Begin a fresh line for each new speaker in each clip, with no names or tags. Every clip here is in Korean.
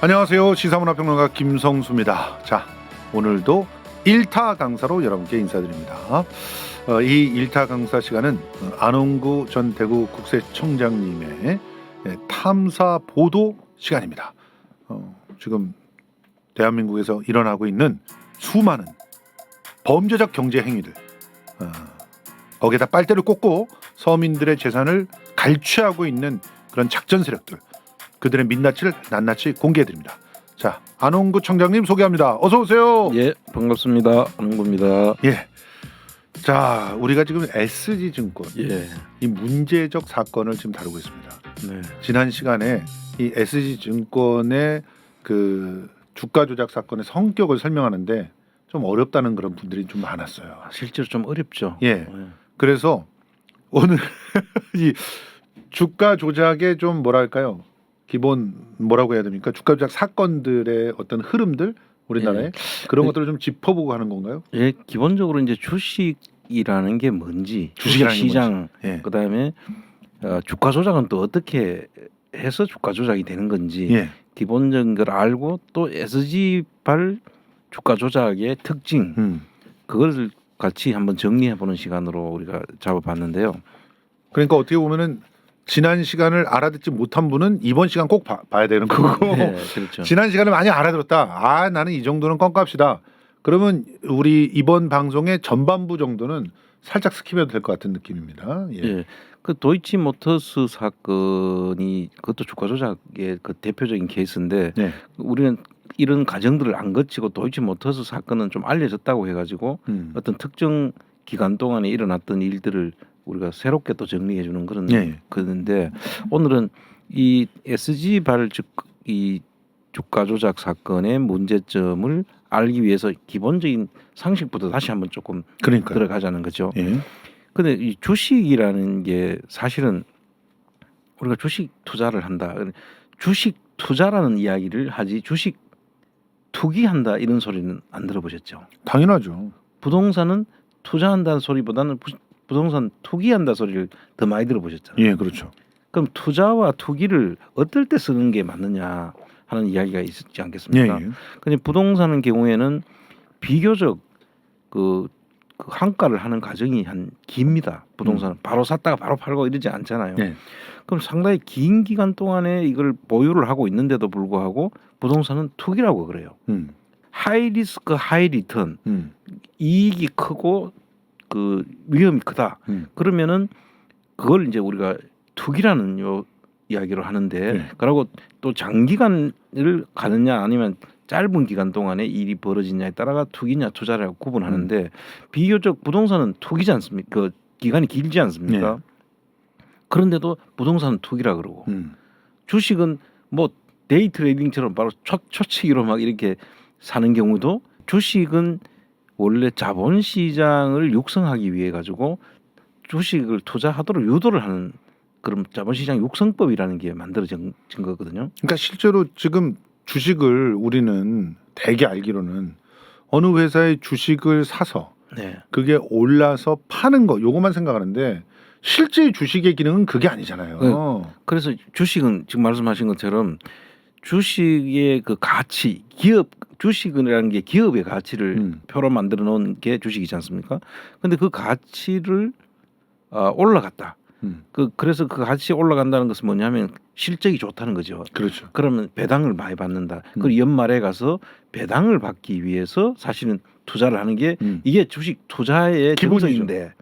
안녕하세요. 시사문화평론가 김성수입니다. 자, 오늘도 1타 강사로 여러분께 인사드립니다. 이 1타 강사 시간은 안홍구 전 대구국세청장님의 탐사 보도 시간입니다. 지금 대한민국에서 일어나고 있는 수많은 범죄적 경제 행위들, 거기에다 빨대를 꽂고 서민들의 재산을 갈취하고 있는 그런 작전 세력들, 그들의 민낯을 낱낱이 공개해드립니다. 자, 안홍구 청장님 소개합니다. 어서 오세요.
예, 반갑습니다. 안홍구입니다.
예. 자, 우리가 지금 SG증권 이 문제적 사건을 지금 다루고 있습니다.
네.
지난 시간에 이 SG증권의 그 주가 조작 사건의 성격을 설명하는데 좀 어렵다는 그런 분들이 좀 많았어요.
실제로 좀 어렵죠.
예. 그래서 오늘 이 주가 조작의 좀 뭐랄까요? 기본 뭐라고 해야 됩니까? 주가 조작 사건들의 어떤 흐름들 우리나라에 그런 것들을 좀 짚어보고 하는 건가요?
예, 기본적으로 이제 주식이라는 게 뭔지,
주식이라는 게
시장,
예.
그다음에 주가 조작은 또 어떻게 해서 주가 조작이 되는 건지
예.
기본적인 걸 알고 또 SG발 주가 조작의 특징 그걸 같이 한번 정리해보는 시간으로 우리가 잡아봤는데요.
그러니까 어떻게 보면은 지난 시간을 알아듣지 못한 분은 이번 시간 꼭 봐야 되는 거고
네, 그렇죠.
지난 시간을 많이 알아들었다. 나는 이 정도는 껌값이다. 그러면 우리 이번 방송의 전반부 정도는 살짝 스킵해도 될 것 같은 느낌입니다. 예.
예, 그 도이치모터스 사건이 그것도 주가 조작의 그 대표적인 케이스인데
네.
우리는 이런 과정들을 안 거치고 도이치모터스 사건은 좀 알려졌다고 해가지고 어떤 특정 기간 동안에 일어났던 일들을 우리가 새롭게 또 정리해 주는 그런 그런데 오늘은 이 SG발 이 주가 조작 사건의 문제점을 알기 위해서 기본적인 상식부터 다시 한번 조금 들어가자는 거죠. 근데 이 주식이라는 게 사실은 우리가 주식 투자를 한다. 주식 투자라는 이야기를 하지 주식 투기한다 이런 소리는 안 들어보셨죠?
당연하죠.
부동산은 투자한다는 소리보다는 부동산 투기한다 소리를 더 많이 들어보셨잖아요.
예, 그렇죠.
그럼 투자와 투기를 어떨 때 쓰는 게 맞느냐 하는 이야기가 있지 않겠습니까? 근데 부동산의 경우에는 비교적 그 한가를 하는 과정이 한 깁니다. 부동산은 바로 샀다가 바로 팔고 이러지 않잖아요. 그럼 상당히 긴 기간 동안에 이걸 보유를 하고 있는데도 불구하고 부동산은 투기라고 그래요. 하이 리스크 하이 리턴, 이익이 크고 그 위험이 크다. 그러면은 그걸 이제 우리가 투기라는 이야기로 하는데, 그리고 또 장기간을 가느냐 아니면 짧은 기간 동안에 일이 벌어지냐에 따라가 투기냐 투자라고 구분하는데 비교적 부동산은 투기지 않습니까? 그 기간이 길지 않습니까? 그런데도 부동산은 투기라 그러고 주식은 뭐 데이 트레이딩처럼 바로 초치기로 막 이렇게 사는 경우도 주식은 원래 자본시장을 육성하기 위해 가지고 주식을 투자하도록 유도를 하는 그런 자본시장 육성법이라는 게 만들어진 거거든요.
그러니까 실제로 지금 주식을 우리는 대개 알기로는 어느 회사의 주식을 사서 그게 올라서 파는 거 요것만 생각하는데 실제 주식의 기능은 그게 아니잖아요.
그래서 주식은 지금 말씀하신 것처럼 주식의 그 가치, 주식이라는 게 기업의 가치를 표로 만들어 놓은 게 주식이지 않습니까? 근데 그 가치를 올라갔다. 그래서 그 가치 올라간다는 것은 뭐냐면 실적이 좋다는 거죠.
그렇죠.
그러면 배당을 많이 받는다. 그리고 연말에 가서 배당을 받기 위해서 사실은 투자를 하는 게 이게 주식 투자의 기본인데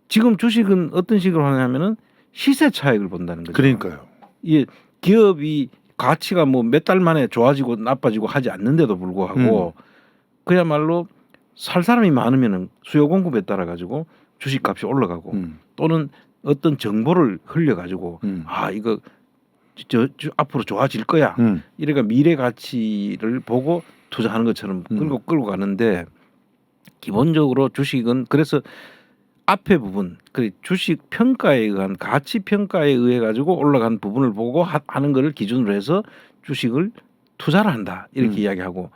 지금 주식은 어떤 식으로 하냐면은 시세 차익을 본다는 거죠.
그러니까요.
이 기업이 가치가 뭐 몇 달 만에 좋아지고 나빠지고 하지 않는데도 불구하고 그야말로 살 사람이 많으면은 수요 공급에 따라 가지고 주식값이 올라가고 또는 어떤 정보를 흘려 가지고 이거 저 앞으로 좋아질 거야. 이래가 미래 가치를 보고 투자하는 것처럼 끌고 가는데 기본적으로 주식은 그래서 앞에 부분 그 주식 평가에 의한 가치 평가에 의해 가지고 올라간 부분을 보고 하는 것을 기준으로 해서 주식을 투자를 한다 이렇게 이야기하고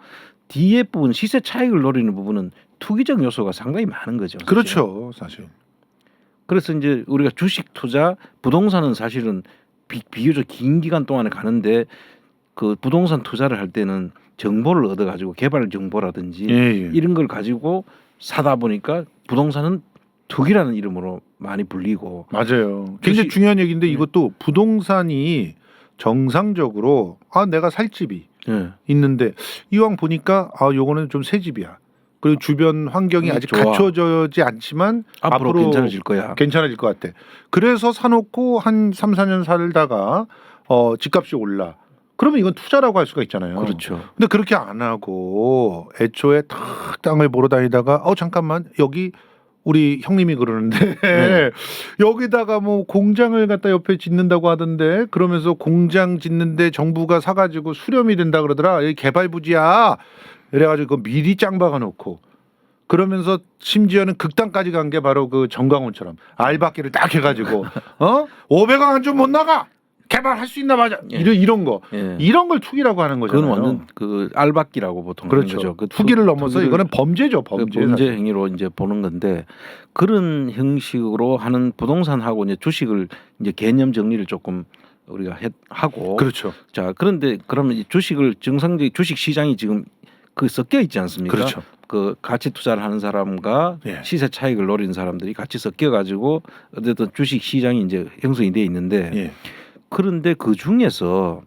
뒤에 부분 시세 차익을 노리는 부분은 투기적 요소가 상당히 많은 거죠. 사실은.
그렇죠, 사실.
그래서 이제 우리가 주식 투자, 부동산은 사실은 비교적 긴 기간 동안에 가는데 그 부동산 투자를 할 때는 정보를 얻어가지고 개발 정보라든지
예.
이런 걸 가지고 사다 보니까 부동산은 투기라는 이름으로 많이 불리고
맞아요. 굉장히 중요한 얘기인데 이것도 부동산이 정상적으로 내가 살 집이
예.
있는데 이왕 보니까 요거는 좀 새 집이야. 그리고 주변 환경이 아직
좋아.
갖춰지지 않지만
앞으로 괜찮아질 거야.
괜찮아질 것 같아. 그래서 사놓고 한 3, 4년 살다가 집값이 올라. 그러면 이건 투자라고 할 수가 있잖아요.
그렇죠.
근데 그렇게 안 하고 애초에 탁 땅을 보러 다니다가 잠깐만 여기 우리 형님이 그러는데
네.
여기다가 뭐 공장을 갖다 옆에 짓는다고 하던데 그러면서 공장 짓는데 정부가 사가지고 수렴이 된다 그러더라. 여기 개발 부지야. 이래가지고 미리 짱 박아놓고 그러면서 심지어는 극단까지 간 게 바로 그 정강훈처럼 알박기를 딱 해가지고 500원 한 좀 못 나가 개발할 수 있나 맞아
예.
이런 거
예.
이런 걸 투기라고 하는 거잖아요.
그건 완전 그 알박기라고 보통
그렇죠.
하는 거죠. 그
투기를 넘어서
투기를
이거는 범죄죠.
그
범죄.
범죄 행위로 이제 보는 건데 그런 형식으로 하는 부동산하고 이제 주식을 이제 개념 정리를 조금 우리가 하고
그렇죠.
자 그런데 그러면 이 주식을 정상적인 주식 시장이 지금 그 섞여 있지 않습니까?
그렇죠.
그 가치 투자를 하는 사람과
예.
시세 차익을 노리는 사람들이 같이 섞여 가지고 어쨌든 주식 시장이 이제 형성이 돼 있는데
예.
그런데 그 중에서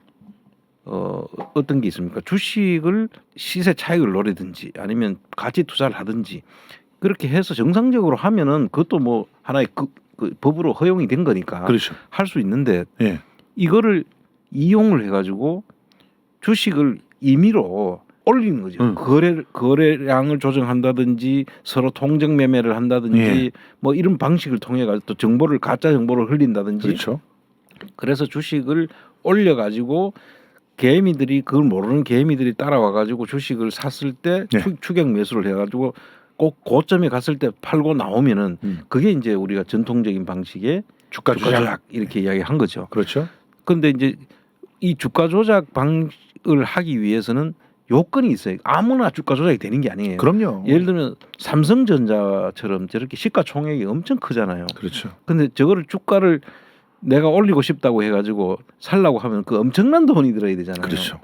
어떤 게 있습니까? 주식을 시세 차익을 노리든지 아니면 가치 투자를 하든지 그렇게 해서 정상적으로 하면은 그것도 뭐 하나의 그 법으로 허용이 된 거니까
그렇죠.
할 수 있는데
예.
이거를 이용을 해가지고 주식을 임의로 올리는 거죠. 거래량을 조정한다든지 서로 통정 매매를 한다든지
예.
뭐 이런 방식을 통해 가지고 또 정보를 가짜 정보를 흘린다든지
그렇죠.
그래서 주식을 올려 가지고 개미들이 그걸 모르는 개미들이 따라와 가지고 주식을 샀을 때
네.
추격 매수를 해 가지고 꼭 고점에 갔을 때 팔고 나오면은 그게 이제 우리가 전통적인 방식의
주가
조작 이렇게 이야기한 거죠.
그렇죠.
그런데 이제 이 주가 조작 방식을 하기 위해서는 요건이 있어요. 아무나 주가 조작이 되는 게 아니에요.
그럼요.
예를 들면 삼성전자처럼 저렇게 시가총액이 엄청 크잖아요.
그렇죠.
근데 저거를 주가를 내가 올리고 싶다고 해가지고 살라고 하면 그 엄청난 돈이 들어야 되잖아요.
그렇죠.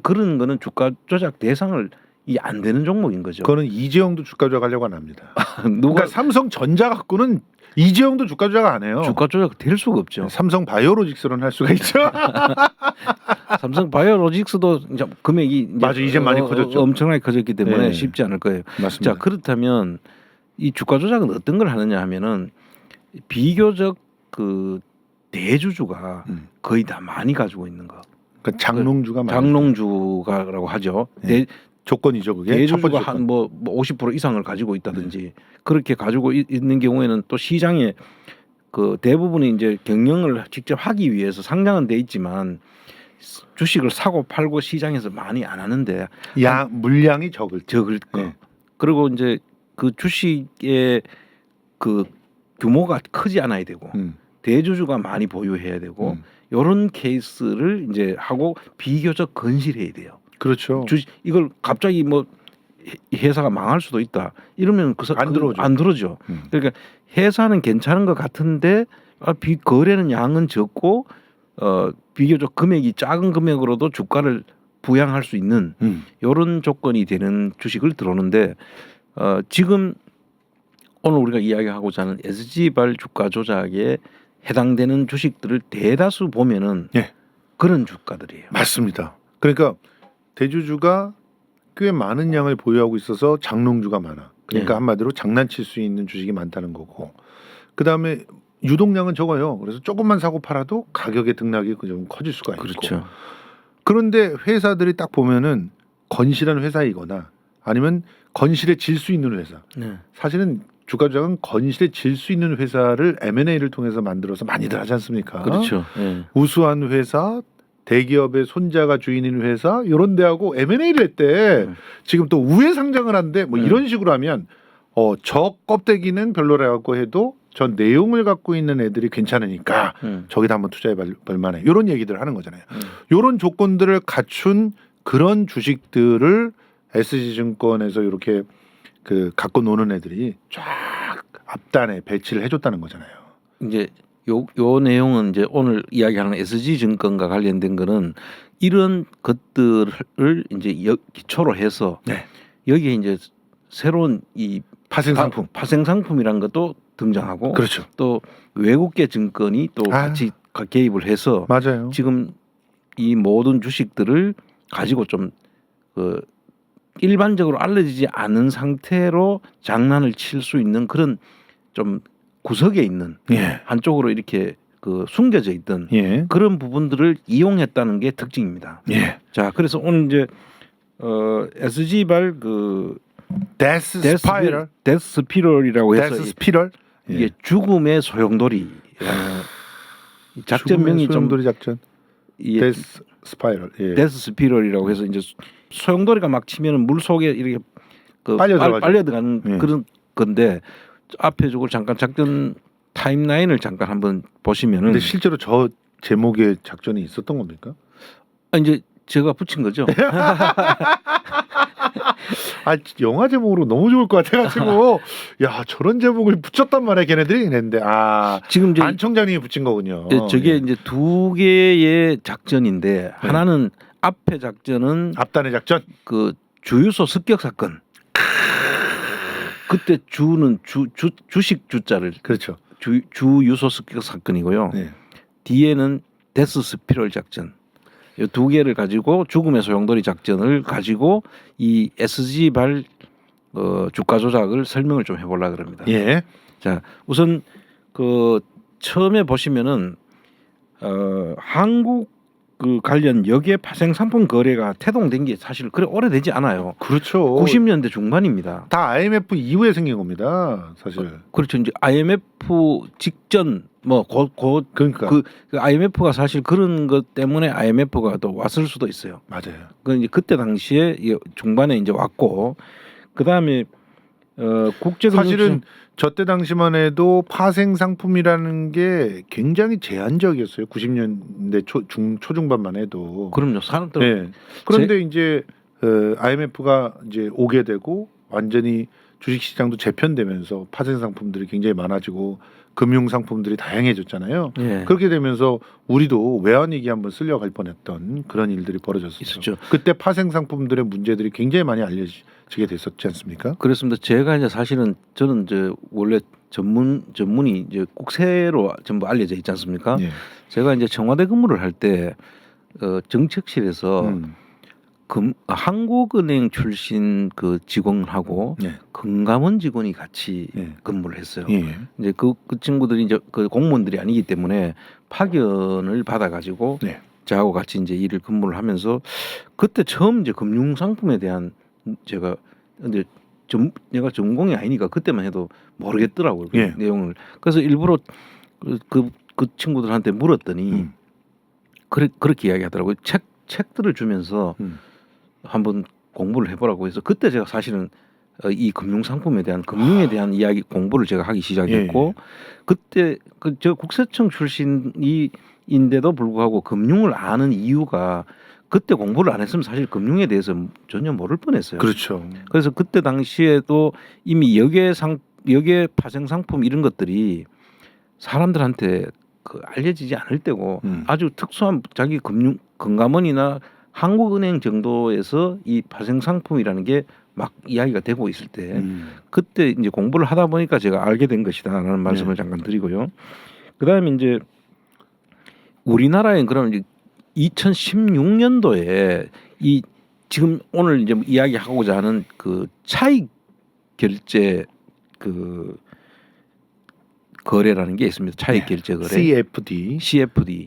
그런 거는 주가 조작 대상을 이 안 되는 종목인 거죠.
그거는 이재용도 주가 조작하려고 안 합니다.
누가
그러니까 삼성전자 갖고는 이재용도 주가 조작 안 해요.
주가 조작 될 수가 없죠.
삼성 바이오로직스로는 할 수가 있죠.
삼성 바이오로직스도 이제 금액이
맞아, 이제 많이 커졌죠.
엄청나게 커졌기 때문에
네.
쉽지 않을 거예요.
맞습니다.
자 그렇다면 이 주가 조작은 어떤 걸 하느냐 하면은 비교적 그 대주주가 거의 다 많이 가지고 있는 거.
그러니까 장롱주가 많아요.
장롱주가라고 하죠.
네. 조건이죠 그게.
대주주가 한 뭐 50% 이상을 가지고 있다든지 그렇게 가지고 있는 경우에는 또 시장에 그 대부분이 이제 경영을 직접 하기 위해서 상장은 돼 있지만 주식을 사고 팔고 시장에서 많이 안 하는데
물량이 적을
거.
네.
그리고 이제 그 주식의 그 규모가 크지 않아야 되고 대주주가 많이 보유해야 되고 이런 케이스를 이제 하고 비교적 건실해야 돼요.
그렇죠.
이걸 갑자기 뭐 회사가 망할 수도 있다. 이러면
안 들어오죠.
안 들어오죠. 그러니까 회사는 괜찮은 것 같은데 거래는 양은 적고 비교적 금액이 작은 금액으로도 주가를 부양할 수 있는 이런 조건이 되는 주식을 들어오는데 지금 오늘 우리가 이야기하고자 하는 SG발 주가 조작에 해당되는 주식들을 대다수 보면은
예.
그런 주가들이에요.
맞습니다. 그러니까 대주주가 꽤 많은 양을 보유하고 있어서 장롱주가 많아. 그러니까
네.
한마디로 장난칠 수 있는 주식이 많다는 거고. 그다음에 유동량은 적어요. 그래서 조금만 사고 팔아도 가격의 등락이 좀 커질 수가 있고.
그렇죠.
그런데 회사들이 딱 보면은 건실한 회사이거나 아니면 건실에 질 수 있는 회사.
네.
사실은 주가 조작은 건실에 질 수 있는 회사를 M&A를 통해서 만들어서 많이들 하지 않습니까?
그렇죠. 네.
우수한 회사, 대기업의 손자가 주인인 회사 이런 데하고 M&A를 했대. 지금 또 우회 상장을 한데 뭐 이런 식으로 하면 저 껍데기는 별로라고 해도 저 내용을 갖고 있는 애들이 괜찮으니까 저기다 한번 투자해 볼 만해. 이런 얘기들 하는 거잖아요. 이런 조건들을 갖춘 그런 주식들을 SG증권에서 이렇게 그 갖고 노는 애들이 쫙 앞단에 배치를 해줬다는 거잖아요.
이제 요 내용은 이제 오늘 이야기하는 SG증권과 관련된 거는 이런 것들을 이제 기초로 해서
네.
여기에 이제 새로운 이
파생 상품.
파생 상품이라는 것도 등장하고
그렇죠.
또 외국계 증권이 또
아.
같이 개입을 해서
맞아요.
지금 이 모든 주식들을 가지고 좀 일반적으로 알려지지 않은 상태로 장난을 칠 수 있는 그런 좀 구석에 있는
예.
한쪽으로 이렇게 숨겨져 있던
예.
그런 부분들을 이용했다는 게 특징입니다.
예.
자, 그래서 오늘 이제 SG발
데스
스피럴이라고 해서
데스 스피럴.
이게 죽음의 소용돌이라는 작전명이 좀
소용돌이 작전.
예,
데스 스파이럴. 예.
데스 스피럴이라고 해서 이제 소용돌이가 막 치면은 물 속에 이렇게
빨려
들어가는
예.
그런 건데 앞에 저걸 잠깐 작전 타임라인을 잠깐 한번 보시면은
근데 실제로 저 제목의 작전이 있었던 겁니까?
이제 제가 붙인 거죠.
아, 영화 제목으로 너무 좋을 것 같아가지고 야 저런 제목을 붙였단 말이야 걔네들이 했는데
지금 이제
안 총장님이 붙인 거군요.
저게
예.
이제 두 개의 작전인데 하나는 앞에 작전은
앞단의 작전.
주유소 습격 사건. 그때 주는 주식 주자를
그렇죠.
주유소 습격 사건이고요.
네.
뒤에는 데스 스피럴 작전. 이 두 개를 가지고 죽음의 소용돌이 작전을 가지고 이 SG발 주가 조작을 설명을 좀 해보려고 합니다.
예.
자, 우선 처음에 보시면은 한국 관련 역외 파생 상품 거래가 태동된 게 사실 그래 오래되지 않아요.
그렇죠.
90년대 중반입니다.
다 IMF 이후에 생긴 겁니다. 사실.
그렇죠. 이제 IMF 직전
그러니까
그 IMF가 사실 그런 것 때문에 IMF가 또 왔을 수도 있어요.
맞아요.
그 이제 그때 당시에 중반에 이제 왔고 그다음에
사실은 저때 당시만 해도 파생 상품이라는 게 굉장히 제한적이었어요. 90년대 초중반만 해도.
그럼요. 사람들
네. 그런데 이제 IMF가 이제 오게 되고 완전히 주식 시장도 재편되면서 파생 상품들이 굉장히 많아지고 금융 상품들이 다양해졌잖아요.
예.
그렇게 되면서 우리도 외환위기 한번 쓸려갈 뻔했던 그런 일들이 벌어졌었죠.
있었죠.
그때 파생 상품들의 문제들이 굉장히 많이 알려지게 됐었지 않습니까?
그렇습니다. 제가 이제 사실은 저는 이제 원래 전문이 이제 국세로 전부 알려져 있지 않습니까?
예.
제가 이제 청와대 근무를 할 때 정책실에서 한국은행 출신 직원하고
예.
금감원 직원이 같이
예.
근무를 했어요.
예.
이제 그 친구들이 이제 공무원들이 아니기 때문에 파견을 받아가지고
네.
저하고 같이 이제 일을 근무를 하면서 그때 처음 이제 금융 상품에 대한 제가 근데 내가 전공이 아니니까 그때만 해도 모르겠더라고요.
예.
내용을. 그래서 일부러 그 친구들한테 물었더니 그렇게 이야기하더라고요. 책들을 주면서 한번 공부를 해보라고 해서 그때 제가 사실은 이 금융 상품에 대한 금융에 대한 이야기 공부를 제가 하기 시작했고 그때 저 국세청 출신인데도 불구하고 금융을 아는 이유가 그때 공부를 안 했으면 사실 금융에 대해서 전혀 모를 뻔했어요.
그렇죠.
그래서 그때 당시에도 이미 역외 파생 상품 이런 것들이 사람들한테 알려지지 않을 때고 아주 특수한 자기 금감원이나 한국은행 정도에서 이 파생 상품이라는 게 막 이야기가 되고 있을 때 그때 이제 공부를 하다 보니까 제가 알게 된 것이다라는 말씀을 잠깐 드리고요. 그다음에 이제 우리나라에 그럼 이제 2016년도에 이 지금 오늘 이제 이야기하고자 하는 차익 결제 거래라는 게 있습니다. 차익 결제 거래. CFD.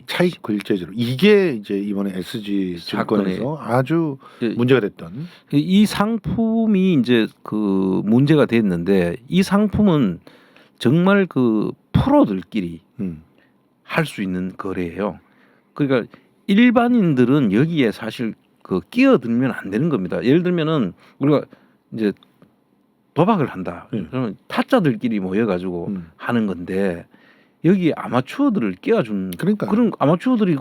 차익 결제제로. 이게 이제 이번에 SG 증권에서 아주 문제가 됐던.
이 상품이 이제 문제가 됐는데 이 상품은 정말 프로들끼리 할 수 있는 거래예요. 그러니까 일반인들은 여기에 사실 끼어들면 안 되는 겁니다. 예를 들면은 우리가 이제 도박을 한다. 그러면 타짜들끼리 모여가지고 하는 건데 여기 아마추어들을 끼워준
그러니까
그런 아마추어들이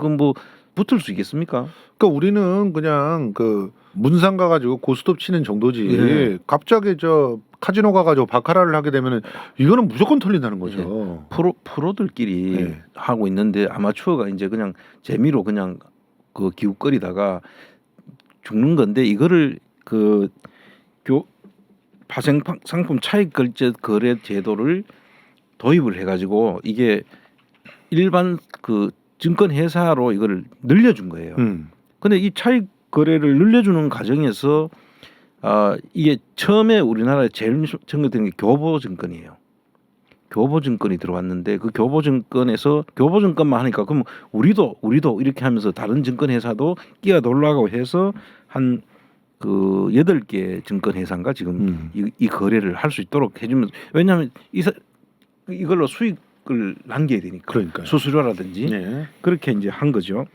붙을 수 있겠습니까?
그러니까 우리는 그냥 그 문상 가가지고 고스톱 치는 정도지.
예.
갑자기 저 카지노 가가지고 바카라를 하게 되면은 이거는 무조건 털린다는 거죠.
프로들끼리
예.
하고 있는데 아마추어가 이제 그냥 재미로 그냥 그 기웃거리다가 죽는 건데 이거를 그 파생 상품 차익 거래 제도를 도입을 해가지고 이게 일반 그 증권 회사로 이거를 늘려준 거예요. 근데 이 차익 거래를 늘려주는 과정에서 이게 처음에 우리나라에 제일 전개된 게 교보증권이에요. 교보증권이 들어왔는데 그 교보증권에서 교보증권만 하니까 그럼 우리도 이렇게 하면서 다른 증권 회사도 끼어들라고 해서 한 그 8개 증권 회사인가 지금 이 거래를 할 수 있도록 해주면 왜냐하면 이걸로 수익을 남겨야 되니까
그러니까요.
수수료라든지
네.
그렇게 이제 한 거죠.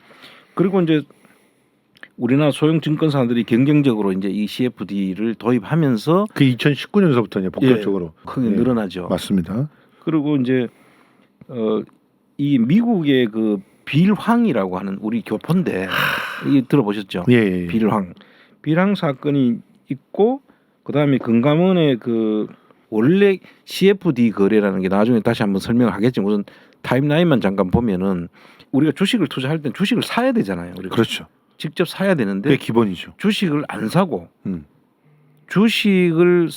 그리고 이제 우리나라 소형 증권사들이 경쟁적으로 이제 이 CFD를 도입하면서
그 2019년서부터 이제 본격적으로
크게 늘어나죠.
맞습니다.
그리고 이제 이 미국의 그 빌황이라고 하는 우리 교포인데 이 들어보셨죠?
예.
빌황 사건이 있고 그다음에 금감원의 그 원래 CFD 거래라는 게 나중에 다시 한번 설명하겠지만 우선 타임라인만 잠깐 보면은 우리가 주식을 투자할 땐 주식을 사야 되잖아요. 우리가
그렇죠.
직접 사야 되는데
그게 기본이죠.
주식을 안 사고 주식을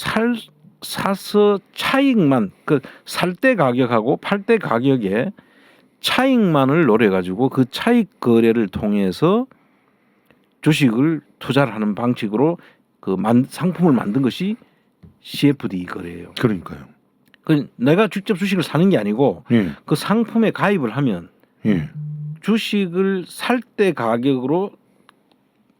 사서 차익만 그 살 때 가격하고 팔 때 가격에 차익만을 노려가지고 그 차익 거래를 통해서 주식을 투자를 하는 방식으로 그 상품을 만든 것이 CFD 거래예요.
그러니까요.
그 내가 직접 주식을 사는 게 아니고
예.
그 상품에 가입을 하면 주식을 살 때 가격으로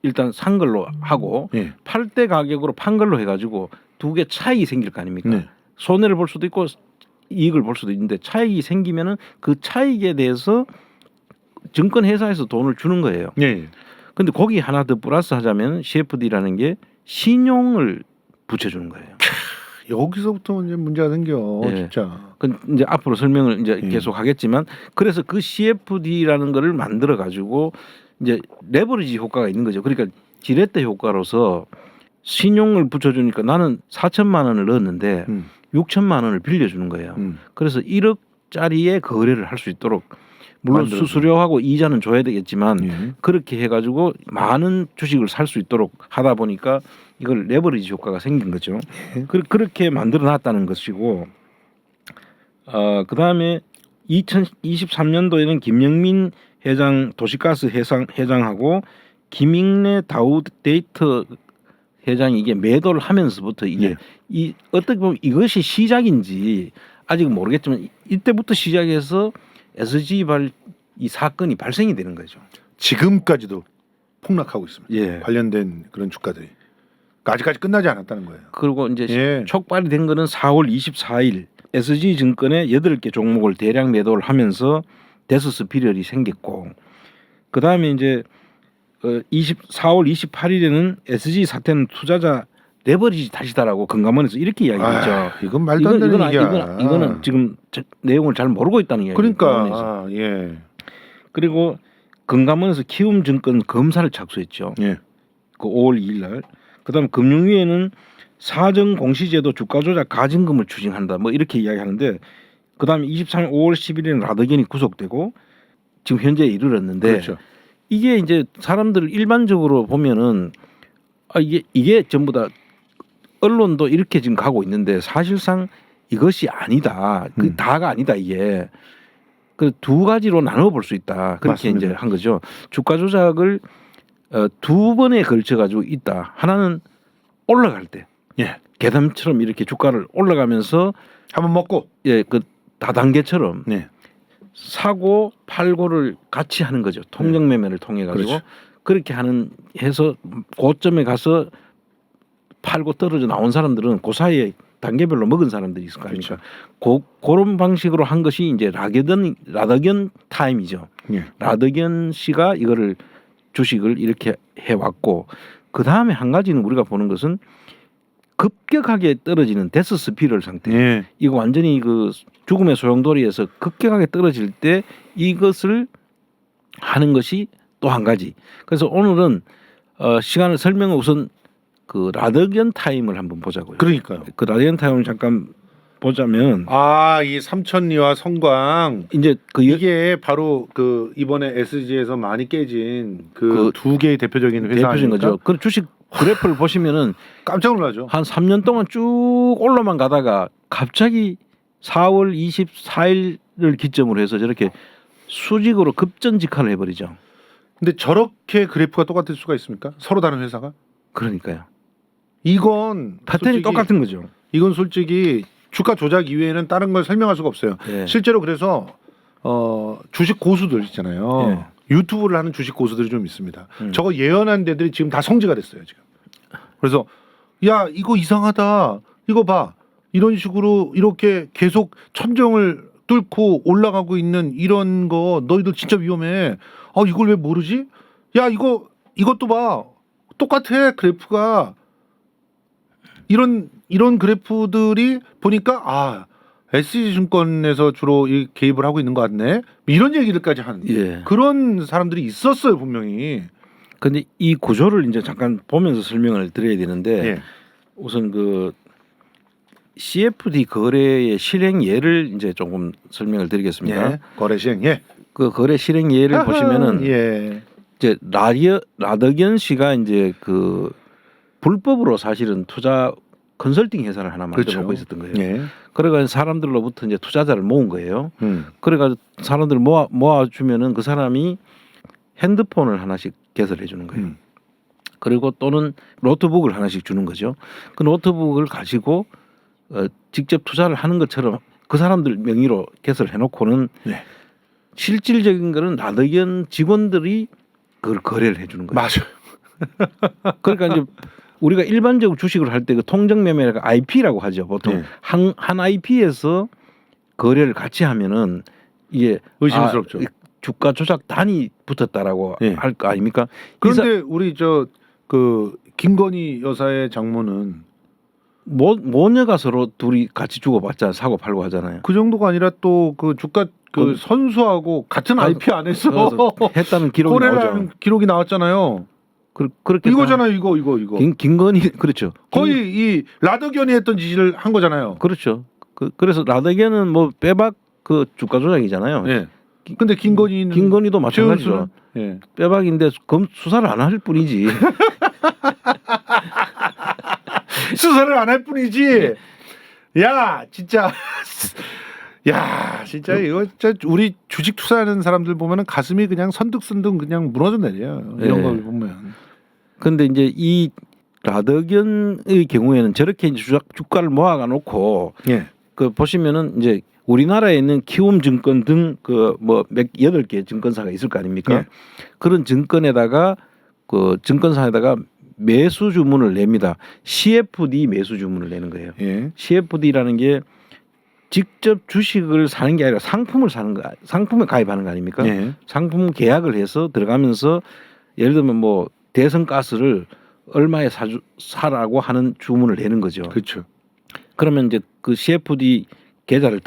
일단 산 걸로 하고 팔 때 가격으로 판 걸로 해가지고 두 개 차익이 생길 거 아닙니까?
네.
손해를 볼 수도 있고 이익을 볼 수도 있는데 차익이 생기면은 그 차익에 대해서 증권 회사에서 돈을 주는 거예요.
예.
근데 거기 하나 더 플러스 하자면 CFD라는 게 신용을 붙여주는 거예요.
여기서부터 이제 문제가 생겨.
예.
진짜.
그 이제 앞으로 설명을 이제 계속 하겠지만 그래서 그 CFD라는 거를 만들어 가지고 이제 레버리지 효과가 있는 거죠. 그러니까 지렛대 효과로서 신용을 붙여주니까 나는 4천만 원을 넣었는데 6천만 원을 빌려주는 거예요. 그래서 1억짜리의 거래를 할 수 있도록 물론
만들어서.
수수료하고 이자는 줘야 되겠지만 그렇게 해가지고 많은 주식을 살 수 있도록 하다 보니까 이걸 레버리지 효과가 생긴 거죠. 그렇게 만들어놨다는 것이고 그 다음에 2023년도에는 김영민 회장 도시가스 회장하고 김익래 다우데이터 회장이 이게 매도를 하면서부터 이게 이 어떻게 보면 이것이 시작인지 아직은 모르겠지만 이때부터 시작해서 SG 이 사건이 발생이 되는 거죠.
지금까지도 폭락하고 있습니다.
예.
관련된 그런 주가들이. 그러니까 아직까지 끝나지 않았다는 거예요.
그리고 이제 촉발이 된 거는 4월 24일 SG증권의 8개 종목을 대량 매도를 하면서 데스스피럴이 생겼고 그 다음에 이제 4월 28일에는 SG 사태는 투자자 레버리지 탓이다라고 금감원에서 이렇게 이야기했죠.
이건 말도 안 되는 얘기야.
이거는 지금 내용을 잘 모르고 있다는 이야기예요.
그러니까 예.
그리고 금감원에서 키움증권 검사를 착수했죠.
예.
그 5월 2일 날. 그다음 금융위에는 사정 공시제도 주가 조작 가징금을 추징한다. 뭐 이렇게 이야기하는데 그다음에 23일 5월 10일에는 라더겐이 구속되고 지금 현재에 이르렀는데
그렇죠.
이게 이제 사람들 일반적으로 보면은 이게 전부 다 언론도 이렇게 지금 가고 있는데 사실상 이것이 아니다. 그 다가 아니다 이게. 그 두 가지로 나눠 볼 수 있다. 그렇게
맞습니다.
이제 한 거죠. 주가 조작을 두 번에 걸쳐 가지고 있다. 하나는 올라갈 때, 계단처럼 이렇게 주가를 올라가면서
한번 먹고,
그 다단계처럼
네.
사고 팔고를 같이 하는 거죠. 통정 매매를 통해 가지고
그렇죠.
그렇게 하는 해서 고점에 가서 팔고 떨어져 나온 사람들은 그 사이에 단계별로 먹은 사람들이 있을 거 아닙니까?
그렇죠.
그런 방식으로 한 것이 이제 라더견 타임이죠. 라더견 씨가 이거를 주식을 이렇게 해왔고 그 다음에 한 가지는 우리가 보는 것은 급격하게 떨어지는 데스 스피럴 상태. 이거 완전히 그 죽음의 소용돌이에서 급격하게 떨어질 때 이것을 하는 것이 또 한 가지. 그래서 오늘은 시간을 설명을 우선 그 라더견 타임을 한번 보자고요.
그러니까요.
그 라더견 타임을 잠깐 보자면
이 삼천리와 성광
이제
이게 바로 그 이번에 SG에서 많이 깨진 그 두 개의 대표적인 회사
대표적인
아닙니까?
거죠. 그 주식 그래프를 보시면은
깜짝 놀라죠.
한 3년 동안 쭉 올라만 가다가 갑자기 4월 24일을 기점으로 해서 저렇게 수직으로 급전직하를 해버리죠.
근데 저렇게 그래프가 똑같을 수가 있습니까? 서로 다른 회사가?
그러니까요.
이건
패턴이
솔직히-
똑같은 거죠.
이건 솔직히 주가 조작 이외에는 다른 걸 설명할 수가 없어요.
예.
실제로 그래서 주식 고수들 있잖아요. 유튜브를 하는 주식 고수들이 좀 있습니다. 저거 예언한 데들이 지금 다 성지가 됐어요 지금. 그래서 야 이거 이상하다. 이거 봐. 이런 식으로 이렇게 계속 천정을 뚫고 올라가고 있는 이런 거 너희들 진짜 위험해. 이걸 왜 모르지? 야 이것도 봐. 똑같아 그래프가. 이런 그래프들이 보니까 SG증권에서 주로 이 개입을 하고 있는 것 같네. 이런 얘기들까지 한
예.
그런 사람들이 있었어요 분명히.
근데 이 구조를 이제 잠깐 보면서 설명을 드려야 되는데
예.
우선 그 CFD 거래의 실행 예를 이제 조금 설명을 드리겠습니다.
예. 거래 시행. 예.
그 거래 실행 예를 보시면은
예.
이제 라더견 씨가 이제 그 불법으로 사실은 투자 컨설팅 회사를 하나 만들어 놓고 있었던 거예요.
예.
그래가 사람들로부터 이제 투자자를 모은 거예요. 그래가 사람들 모아 주면은 그 사람이 핸드폰을 하나씩 개설해 주는 거예요. 그리고 또는 노트북을 하나씩 주는 거죠. 그 노트북을 가지고 직접 투자를 하는 것처럼 그 사람들 명의로 개설해 놓고는
네.
실질적인 거는 라더견 직원들이 그걸 거래를 해 주는 거예요.
맞아요.
그러니까 이제 우리가 일반적으로 주식을 할 때 그 통정 매매가 IP라고 하죠. 보통
네.
한 IP에서 거래를 같이 하면은 이게
의심스럽죠.
주가 조작 단이 붙었다라고
네.
할 거 아닙니까?
그런데 우리 그 김건희 여사의 장모는
모녀가 서로 둘이 같이 주고받자 사고 팔고 하잖아요.
그 정도가 아니라 또 그 주가 그 선수하고 같은 IP 안에서
했다는 기록이
거래라는
나오죠.
기록이 나왔잖아요.
그렇게
이거잖아요, 이거.
김건희 그렇죠.
거의 이 라더견이 했던 짓을 한 거잖아요.
그렇죠. 그래서 라더견은 뭐 빼박 그 주가 조작이잖아요.
예. 근데 김건희도
마찬가지죠.
예.
빼박인데 수사를 안 할 뿐이지.
수사를 안 할 뿐이지. 야, 진짜. 야, 진짜 이거 진짜 우리 주식 투자하는 사람들 보면은 가슴이 그냥 선득선득 그냥 무너져 내려요. 이런
예.
걸 보면.
근데 이제 이 라더견의 경우에는 저렇게 이제 주가를 모아가 놓고
예.
그 보시면은 이제 우리나라에 있는 키움증권 등 그 뭐 몇 8개 증권사가 있을 거 아닙니까?
예.
그런 증권에다가 그 증권사에다가 매수 주문을 냅니다. CFD 매수 주문을 내는 거예요.
예.
CFD라는 게 직접 주식을 사는 게 아니라 상품을 사는 거, 상품에 가입하는 거 아닙니까?
예.
상품 계약을 해서 들어가면서 예를 들면 뭐 대성가스를 얼마에 사라고 하는 주문을 내는 거죠.
그렇죠.
그러면 이제 그 CFD 계좌를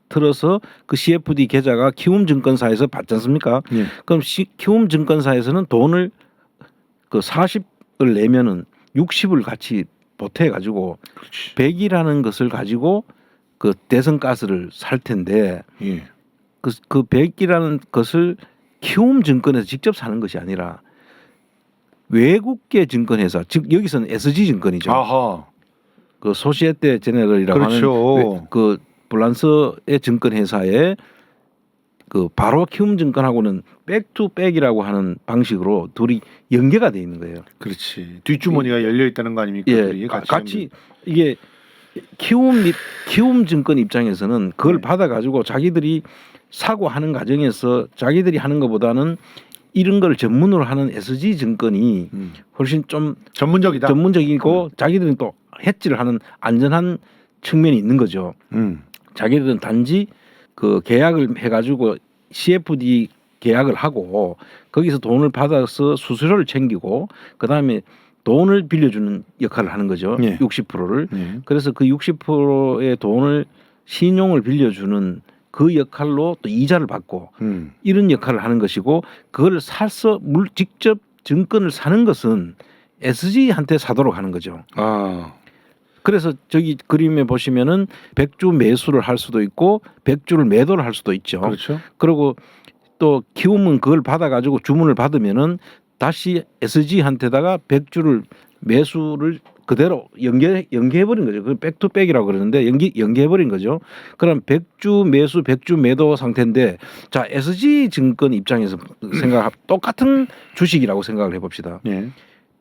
틀어서 그 CFD 계좌가 키움증권사에서 받지 않습니까?
예.
그럼 키움증권사에서는 돈을 그 40을 내면은 60을 같이 보태 가지고 100이라는 것을 가지고 그 대성가스를 살 텐데
예.
그 100이라는 것을 키움증권에서 직접 사는 것이 아니라 외국계 증권회사 즉 여기서는 SG증권이죠.
아하.
그 소시에테 제네럴이라고
그렇죠.
하는 그 프랑스의 증권회사에 그 바로 키움증권하고는 백투백이라고 하는 방식으로 둘이 연계가 돼 있는 거예요.
그렇지. 뒷주머니가 열려 있다는 거 아닙니까?
예,
둘이
같이 이게 키움증권 입장에서는 그걸
네.
받아 가지고 자기들이 사고 하는 과정에서 자기들이 하는 것보다는 이런 걸 전문으로 하는 SG증권이 훨씬 좀
전문적이다.
전문적이고 자기들은 또 해지를 하는 안전한 측면이 있는 거죠. 자기들은 단지 그 계약을 해가지고 CFD 계약을 하고 거기서 돈을 받아서 수수료를 챙기고 그 다음에 돈을 빌려주는 역할을 하는 거죠.
예.
60%를.
예.
그래서 그 60%의 돈을 신용을 빌려주는 그 역할로 또 이자를 받고 이런 역할을 하는 것이고 그걸 사서 직접 증권을 사는 것은 SG한테 사도록 하는 거죠.
아.
그래서 저기 그림에 보시면은 100주 매수를 할 수도 있고 100주를 매도를 할 수도 있죠.
그렇죠.
그리고 또 키움은 그걸 받아가지고 주문을 받으면은 다시 SG한테다가 100주를 매수를 그대로 연계해버린 거죠. 그 백투백이라고 그러는데 연계해버린 거죠. 그럼 100주 매수, 100주 매도 상태인데 자 SG증권 입장에서 똑같은 주식이라고 생각을 해봅시다.
예.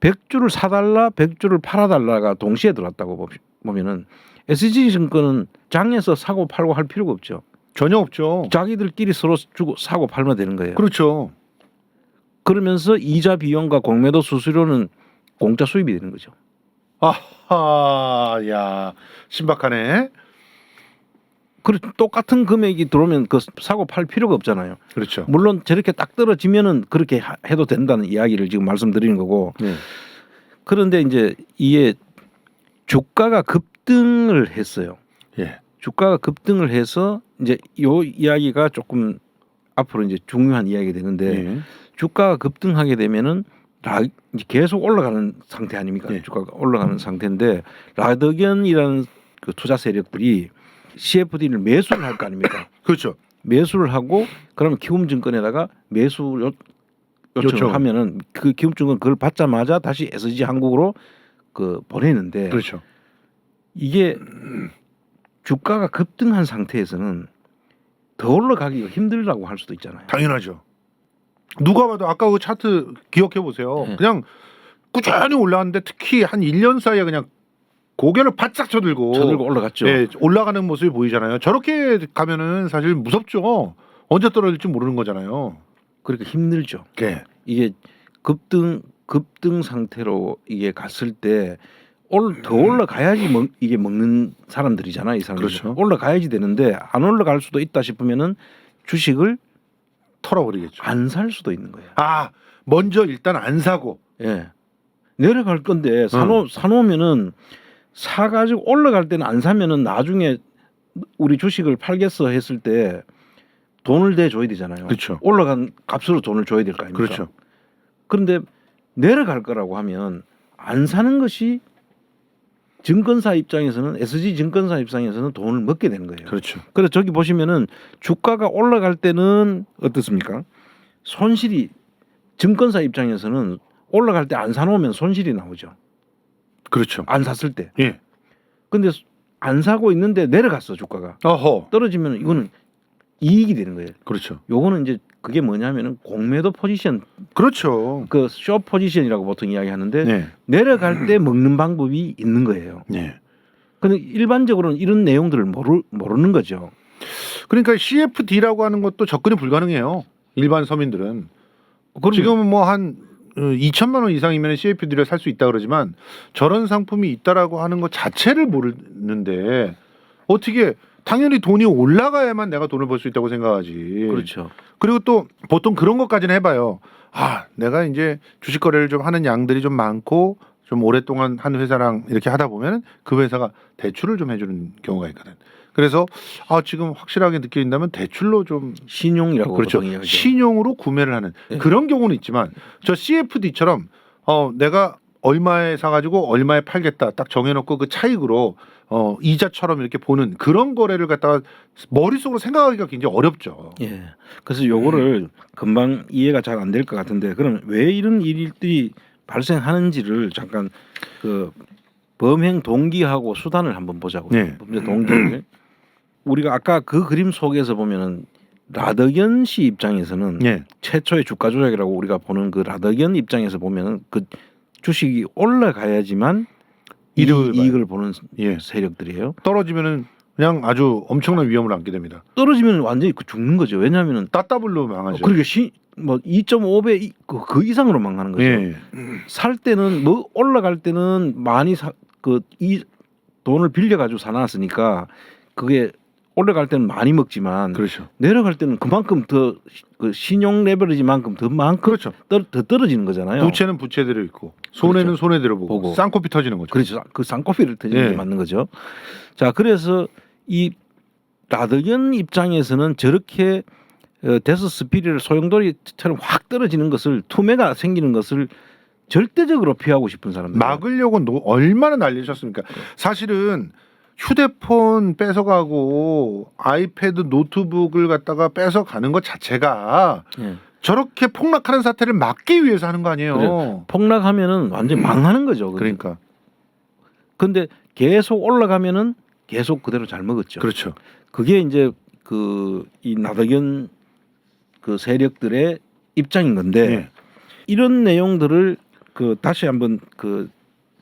100주를 사달라, 100주를 팔아달라가 동시에 들어왔다고 보면은 SG증권은 장에서 사고 팔고 할 필요가 없죠.
전혀 없죠.
자기들끼리 서로 주고 사고 팔면 되는 거예요.
그렇죠.
그러면서 이자 비용과 공매도 수수료는 공짜 수입이 되는 거죠.
아하, 야, 신박하네.
그리고 똑같은 금액이 들어오면 그 사고 팔 필요가 없잖아요.
그렇죠.
물론 저렇게 딱 떨어지면은 그렇게 해도 된다는 이야기를 지금 말씀드리는 거고.
네.
그런데 이제 이게 주가가 급등을 했어요.
예.
주가가 급등을 해서 이제 요 이야기가 조금 앞으로 이제 중요한 이야기가 되는데
예.
주가가 급등하게 되면은 계속 올라가는 상태 아닙니까?
네.
주가가 올라가는 상태인데 라더견이라는 그 투자 세력들이 CFD를 매수를 할 거 아닙니까?
그렇죠.
매수를 하고 그러면 키움증권에다가 매수 요청을 하면은 그 키움증권 그걸 받자마자 다시 SG 한국으로 그 보내는데
그렇죠.
이게 주가가 급등한 상태에서는 더 올라가기가 힘들다고 할 수도 있잖아요.
당연하죠. 누가 봐도 아까 그 차트 기억해 보세요.
네.
그냥 꾸준히 올라왔는데 특히 한 1년 사이에 그냥 고개를 바짝 쳐들고
올라갔죠.
예, 올라가는 모습이 보이잖아요. 저렇게 가면은 사실 무섭죠. 언제 떨어질지 모르는 거잖아요.
그러니까 힘들죠.
예.
이게 급등 상태로 이게 갔을 때 더 올라가야지 이게 먹는 사람들이잖아요. 이 사람들.
그렇죠.
올라가야지 되는데 안 올라갈 수도 있다 싶으면은 주식을
털어버리겠죠.
안 살 수도 있는 거예요.
아, 먼저 일단 안 사고.
예. 내려갈 건데 사놓으면은 사가지고 올라갈 때는 안 사면은 나중에 우리 주식을 팔겠어 했을 때 돈을 대줘야 되잖아요.
그렇죠.
올라간 값으로 돈을 줘야 될 거 아닙니까?
그렇죠.
그런데 내려갈 거라고 하면 안 사는 것이 증권사 입장에서는 SG 증권사 입장에서는 돈을 먹게 되는 거예요.
그렇죠.
그래서 저기 보시면은 주가가 올라갈 때는 어떻습니까? 손실이 증권사 입장에서는 올라갈 때 안 사놓으면 손실이 나오죠.
그렇죠.
안 샀을 때.
예.
근데 안 사고 있는데 내려갔어 주가가.
어허.
떨어지면 이거는 이익이 되는 거예요.
그렇죠.
요거는 이제 그게 뭐냐면은 공매도 포지션,
그렇죠.
그 숏 포지션이라고 보통 이야기하는데
네.
내려갈 때 먹는 방법이 있는 거예요.
네.
근데 일반적으로는 이런 내용들을 모르는 거죠.
그러니까 CFD라고 하는 것도 접근이 불가능해요. 일반 서민들은.
그럼요.
지금은 뭐 한 2천만 원 이상이면 CFD를 살 수 있다 그러지만 저런 상품이 있다라고 하는 것 자체를 모르는데 어떻게 당연히 돈이 올라가야만 내가 돈을 벌 수 있다고 생각하지.
그렇죠.
그리고 또 보통 그런 것까지는 해봐요. 아, 내가 이제 주식 거래를 좀 하는 양들이 좀 많고 좀 오랫동안 한 회사랑 이렇게 하다 보면 그 회사가 대출을 좀 해주는 경우가 있거든. 그래서 아, 지금 확실하게 느낀다면 대출로 좀
신용이라고
그렇죠.
보통 이야기하죠.
신용으로 구매를 하는
네.
그런 경우는 있지만 저 CFD처럼 내가 얼마에 사가지고 얼마에 팔겠다 딱 정해놓고 그 차익으로 이자처럼 이렇게 보는 그런 거래를 갖다가 머릿속으로 생각하기가 굉장히 어렵죠.
예. 그래서 요거를 금방 이해가 잘 안 될 것 같은데 그럼 왜 이런 일들이 발생하는지를 잠깐 그 범행 동기하고 수단을 한번 보자고요.
네.
범죄 동기를 우리가 아까 그 그림 속에서 보면은 라더견 씨 입장에서는
예.
최초의 주가 조작이라고 우리가 보는 그 라더견 입장에서 보면은 그 주식이 올라가야지만 이익을 보는
예.
세력들이에요.
떨어지면은 그냥 아주 엄청난 위험을 안게 됩니다.
떨어지면 완전히 죽는 거죠. 왜냐하면은
따따블로 망하죠.
그러니까 2.5배 그 이상으로 망하는 거죠.
예.
살 때는 뭐 올라갈 때는 많이 이 돈을 빌려 가지고 사놨으니까 그게 올라갈 때는 많이 먹지만
그렇죠.
내려갈 때는 그만큼 더 그 신용 레버리지만큼 더 많고
그렇죠.
더 떨어지는 거잖아요.
부채는 부채대로 있고 손해는
그렇죠.
손해대로 보고 쌍코피 터지는 거죠.
그렇죠. 그 쌍꺼풀을 터지는
예.
게 맞는 거죠. 자, 그래서 이 나덕현 입장에서는 저렇게 데스 스피릿을 소용돌이처럼 확 떨어지는 것을 투매가 생기는 것을 절대적으로 피하고 싶은 사람들.
막으려고 얼마나 난리셨습니까? 사실은 휴대폰 뺏어가고 아이패드 노트북을 갖다가 뺏어가는 것 자체가
예.
저렇게 폭락하는 사태를 막기 위해서 하는 거 아니에요?
그래. 폭락하면은 완전 히 망하는 거죠.
그러니까.
근데 계속 올라가면은 계속 그대로 잘 먹었죠.
그렇죠.
그게 이제 이 나덕현 그 세력들의 입장인 건데
네.
이런 내용들을 다시 한번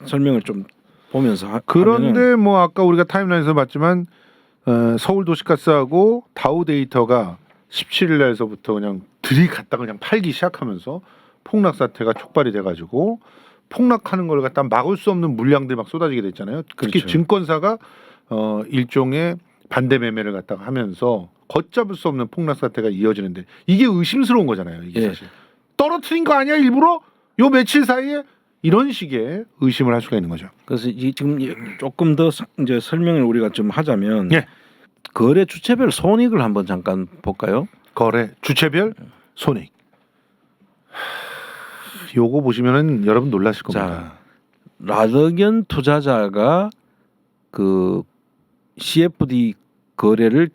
설명을 좀 보면서
그런데
하면은
뭐 아까 우리가 타임라인에서 봤지만 서울도시가스하고 다우데이터가 17일 날서부터 그냥 들이갔다가 그냥 팔기 시작하면서 폭락 사태가 촉발이 돼가지고 폭락하는 걸 갖다 막을 수 없는 물량들이 막 쏟아지게 됐잖아요. 특히
그렇죠.
증권사가 일종의 반대 매매를 갖다가 하면서 걷잡을 수 없는 폭락 사태가 이어지는데 이게 의심스러운 거잖아요. 이게
예.
사실 떨어뜨린 거 아니야 일부러 요 며칠 사이에 이런 식의 의심을 할 수가 있는 거죠.
그래서 지금 조금 더 이제 설명을 우리가 좀 하자면
예.
거래 주체별 손익을 한번 잠깐 볼까요?
거래 주체별 손익. 요거 보시면은 여러분 놀라실 겁니다.
자, 나덕현 투자자가 그 CFD 거래를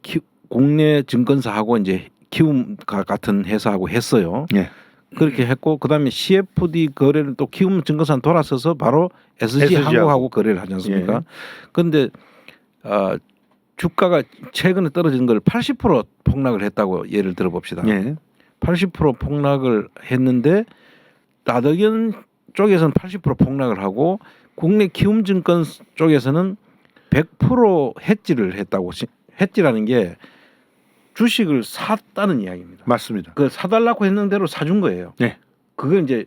국내 증권사하고 이제 키움 같은 회사하고 했어요.
예.
그렇게 했고 그다음에 CFD 거래를 또 키움 증권사는 돌아서서 바로 SG
SG 하고.
한국하고 거래를 하지 않습니까?
예.
그런데 주가가 최근에 떨어진 걸 80% 폭락을 했다고 예를 들어 봅시다.
예.
80% 폭락을 했는데 나덕현 쪽에서는 80% 폭락을 하고 국내 키움증권 쪽에서는 100% 해지를 했다고. 해지라는 게 주식을 샀다는 이야기입니다.
맞습니다.
그 사달라고 했는 대로 사준 거예요.
네.
그걸 이제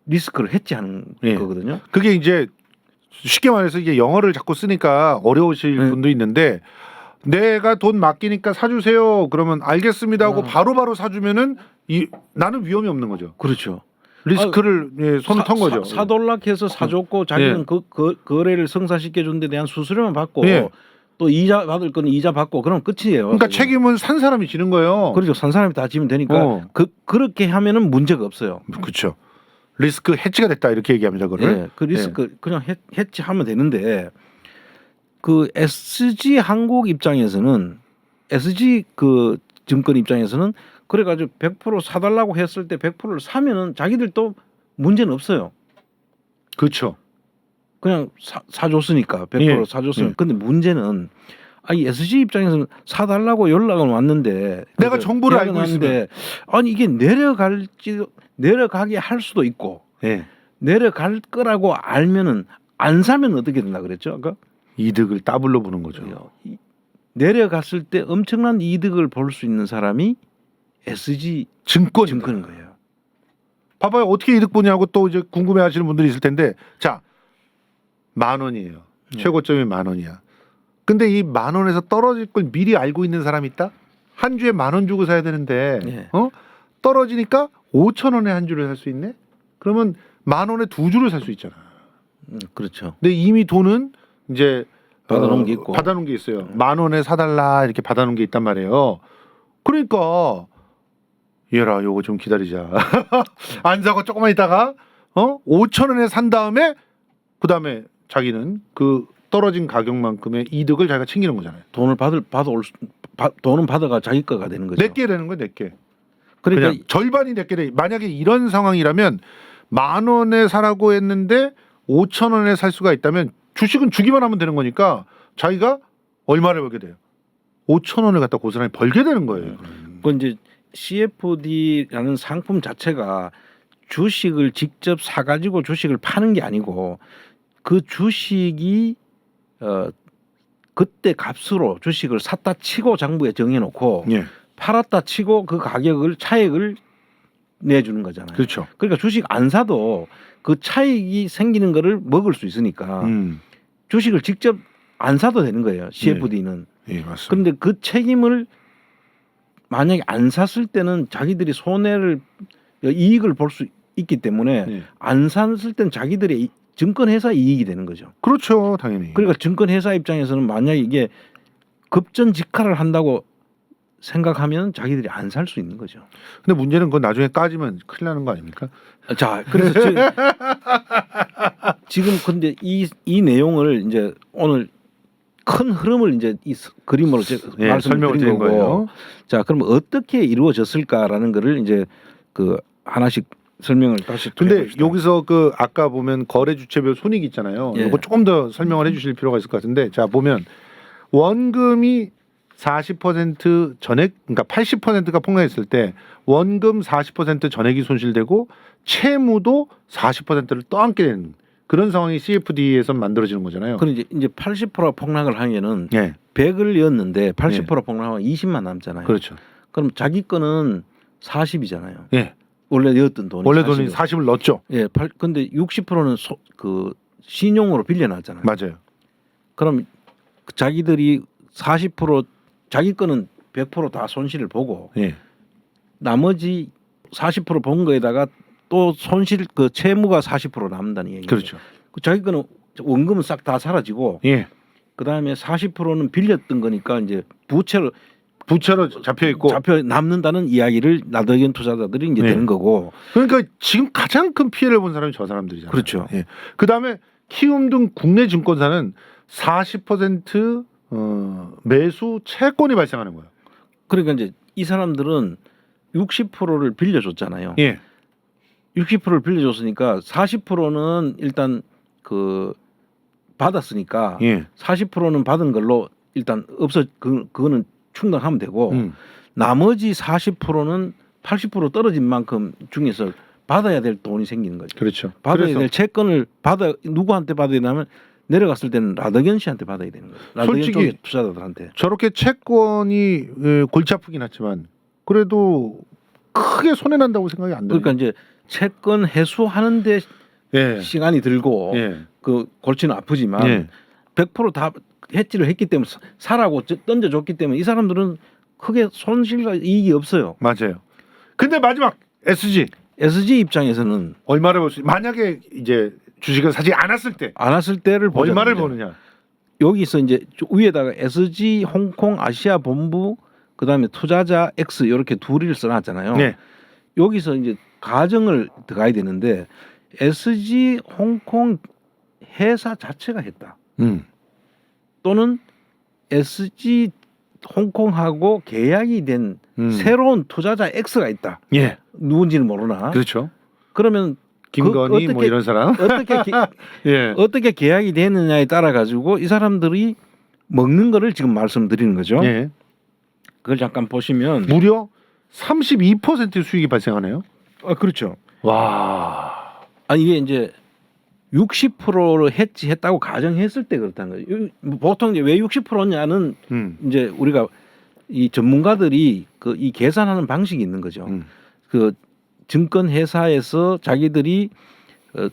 리스크를 해지하는
예.
거거든요.
그게 이제 쉽게 말해서 이게 영어를 자꾸 쓰니까 어려우실 분도 있는데 내가 돈 맡기니까 사주세요. 그러면 알겠습니다 하고 바로바로 사주면은 나는 위험이 없는 거죠.
그렇죠.
리스크를 손을 턴 거죠.
사돌락해서 사줬고 자기는 그 거래를 성사시켜 준 데 대한 수수료만 받고
예.
또 이자 받을 거는 이자 받고 그럼 끝이에요.
그러니까 책임은 산 사람이 지는 거예요.
그렇죠. 산 사람이 다 지면 되니까 그렇게 하면은 문제가 없어요.
그렇죠. 리스크 해지가 됐다 이렇게 얘기합니다. 그거를.
예, 그 리스크 그냥 해지하면 되는데 그 SG 한국 입장에서는 SG 그 증권 입장에서는 그래가지고 100% 사달라고 했을 때 100%를 사면은 자기들도 문제는 없어요.
그렇죠.
그냥 사줬으니까 100%
예.
사줬으니까. 근데 문제는 이 SG 입장에서는 사달라고 연락은 왔는데
내가 정보를 알고 있으면
아니 이게 내려가게 할 수도 있고
예.
내려갈 거라고 알면은 안 사면 어떻게 된다 그랬죠? 아까
이득을 더블로 보는 거죠.
내려갔을 때 엄청난 이득을 볼 수 있는 사람이 SG 증권인 거예요.
봐봐요. 어떻게 이득 보냐고 또 이제 궁금해하시는 분들이 있을 텐데, 자, 10,000원이에요. 최고점이 10,000원이야. 근데 이 10,000원에서 떨어질 걸 미리 알고 있는 사람이 있다? 한 주에 10,000원 주고 사야 되는데, 떨어지니까 5,000원에 한 주를 살 수 있네? 그러면 10,000원에 두 주를 살 수 있잖아.
그렇죠.
근데 이미 돈은 이제
받아놓은 게 있고,
받아놓은 게 있어요. 10,000원에 사달라 이렇게 받아놓은 게 있단 말이에요. 그러니까 얘라 요거 좀 기다리자. 안 사고 조금만 있다가 5,000원에 산 다음에 그다음에 자기는 그 떨어진 가격만큼의 이득을 자기가 챙기는 거잖아요.
돈은 받아가 자기 거가 되는 거죠.
내게 되는 거예요, 내게.
그러니까
그냥 절반이 내게 돼. 만약에 이런 상황이라면 10,000원에 사라고 했는데 5,000원에 살 수가 있다면 주식은 주기만 하면 되는 거니까 자기가 얼마를 벌게 돼요? 5,000원을 갖다 고스란히 벌게 되는 거예요.
그 이제 CFD라는 상품 자체가 주식을 직접 사가지고 주식을 파는 게 아니고 그 주식이 그때 값으로 주식을 샀다 치고 장부에 정해놓고 팔았다 치고 그 가격을 차익을 내주는 거잖아요.
그렇죠.
그러니까 주식 안 사도 그 차익이 생기는 거를 먹을 수 있으니까 주식을 직접 안 사도 되는 거예요. CFD는.
예, 맞습니다.
그런데 그 책임을 만약에 안 샀을 때는 자기들이 손해를 이익을 볼 수 있기 때문에 안 샀을 때는 자기들의 증권회사 이익이 되는 거죠.
그렇죠, 당연히.
그러니까 증권회사 입장에서는 만약에 이게 급전직하를 한다고 생각하면 자기들이 안 살 수 있는 거죠.
근데 문제는 그건 나중에 까지면 큰일 나는 거 아닙니까?
자, 그래서 지금 근데 이 내용을 이제 오늘 큰 흐름을 이제 이 그림으로
설명을
말씀드린
드린
거고.
거예요.
자, 그럼 어떻게 이루어졌을까라는 거를 이제 그 하나씩 설명을 다시.
근데
해봅시다.
여기서 그 아까 보면 거래 주체별 손익 있잖아요.
예.
이거 조금 더 설명을 해주실 필요가 있을 것 같은데, 자 보면 원금이 40% 전액, 그러니까 80%가 폭락했을 때 원금 40% 전액이 손실되고 채무도 40%를 떠안게 되는 그런 상황이 CFD에서 만들어지는 거잖아요.
그럼 이제 80% 폭락을 하면은
예,
100을 이었는데 80% 폭락하면 20만 남잖아요.
그렇죠.
그럼 자기 거는 40이잖아요.
예,
원래 넣었던 돈이
원래 돈이
40이고.
40을 넣었죠.
예, 근데 60%는 그 신용으로 빌려놨잖아요.
맞아요.
그럼 자기들이 40% 자기 거는 100% 다 손실을 보고
예,
나머지 40% 본 거에다가 또 손실 그 채무가 40% 남는다는 얘기죠.
그렇죠.
자기 거는 원금은 싹 다 사라지고
예,
그 다음에 40%는 빌렸던 거니까 이제 부채로
잡혀 있고.
잡혀 남는다는 이야기를 나더견 투자자들이 이제
네.
되는 거고.
그러니까 지금 가장 큰 피해를 본 사람이 저 사람들이잖아요.
그렇죠.
예. 그 다음에 키움 등 국내 증권사는 40% 매수 채권이 발생하는 거예요.
그러니까 이제 이 사람들은 60%를 빌려줬잖아요.
예,
60%를 빌려줬으니까 40%는 일단 그 받았으니까
예,
40%는 받은 걸로 일단 그거는 충당하면 되고 나머지 40%는 80% 떨어진 만큼 중에서 받아야 될 돈이 생기는 거죠.
그렇죠.
받아야
그래서
될 채권을 누구한테 받아야 되냐면 내려갔을 때는 라더견 씨한테 받아야 되는 거예요. 라더견
솔직히
쪽의 투자자들한테.
저렇게 채권이 골치 아프긴 하지만 그래도 크게 손해 난다고 생각이 안 들어요.
그러니까 이제 채권 해소하는데
예,
시간이 들고
예,
그 골치는 아프지만
예.
100%다 해지를 했기 때문에 사라고 던져줬기 때문에 이 사람들은 크게 손실과 이익이 없어요.
맞아요. 근데 마지막
SG 입장에서는
얼마를 벌 수? 만약에 이제 주식을 사지 않았을 때
안 왔을 때를 보자면
얼마를
이제
버느냐?
여기서 이제 위에다가 SG 홍콩 아시아 본부 그다음에 투자자 X 이렇게 둘을 써놨잖아요.
네,
여기서 이제 가정을 들어가야 되는데 SG 홍콩 회사 자체가 했다. 또는 SG 홍콩하고 계약이 된 새로운 투자자 X가 있다.
예,
누군지는 모르나.
그렇죠.
그러면
김건희 뭐 이런 사람. 예,
어떻게 계약이 되느냐에 따라 가지고 이 사람들이 먹는 거를 지금 말씀드리는 거죠.
예.
그걸 잠깐 보시면
무려 32% 수익이 발생하네요.
그렇죠.
와.
이게 이제 60%를 했다고 가정했을 때 그렇다는 거예요. 보통 이제 왜 60%냐는 이제 우리가 이 전문가들이 그 이 계산하는 방식이 있는 거죠. 그 증권 회사에서 자기들이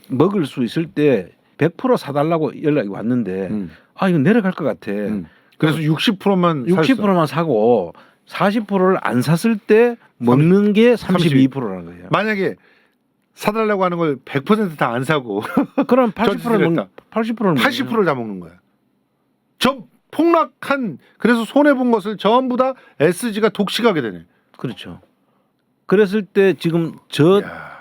먹을 수 있을 때 100% 사달라고 연락이 왔는데 이거 내려갈 것 같아.
그래서 60%만
사고 40%를 안 샀을 때 먹는 게 32%라는 거예요.
만약에 사달라고 하는 걸 100% 다 안 사고
그럼 80%를
다 먹는 거야. 저 폭락한 그래서 손해 본 것을 전부 다 SG가 독식하게 되네.
그렇죠. 그랬을 때 지금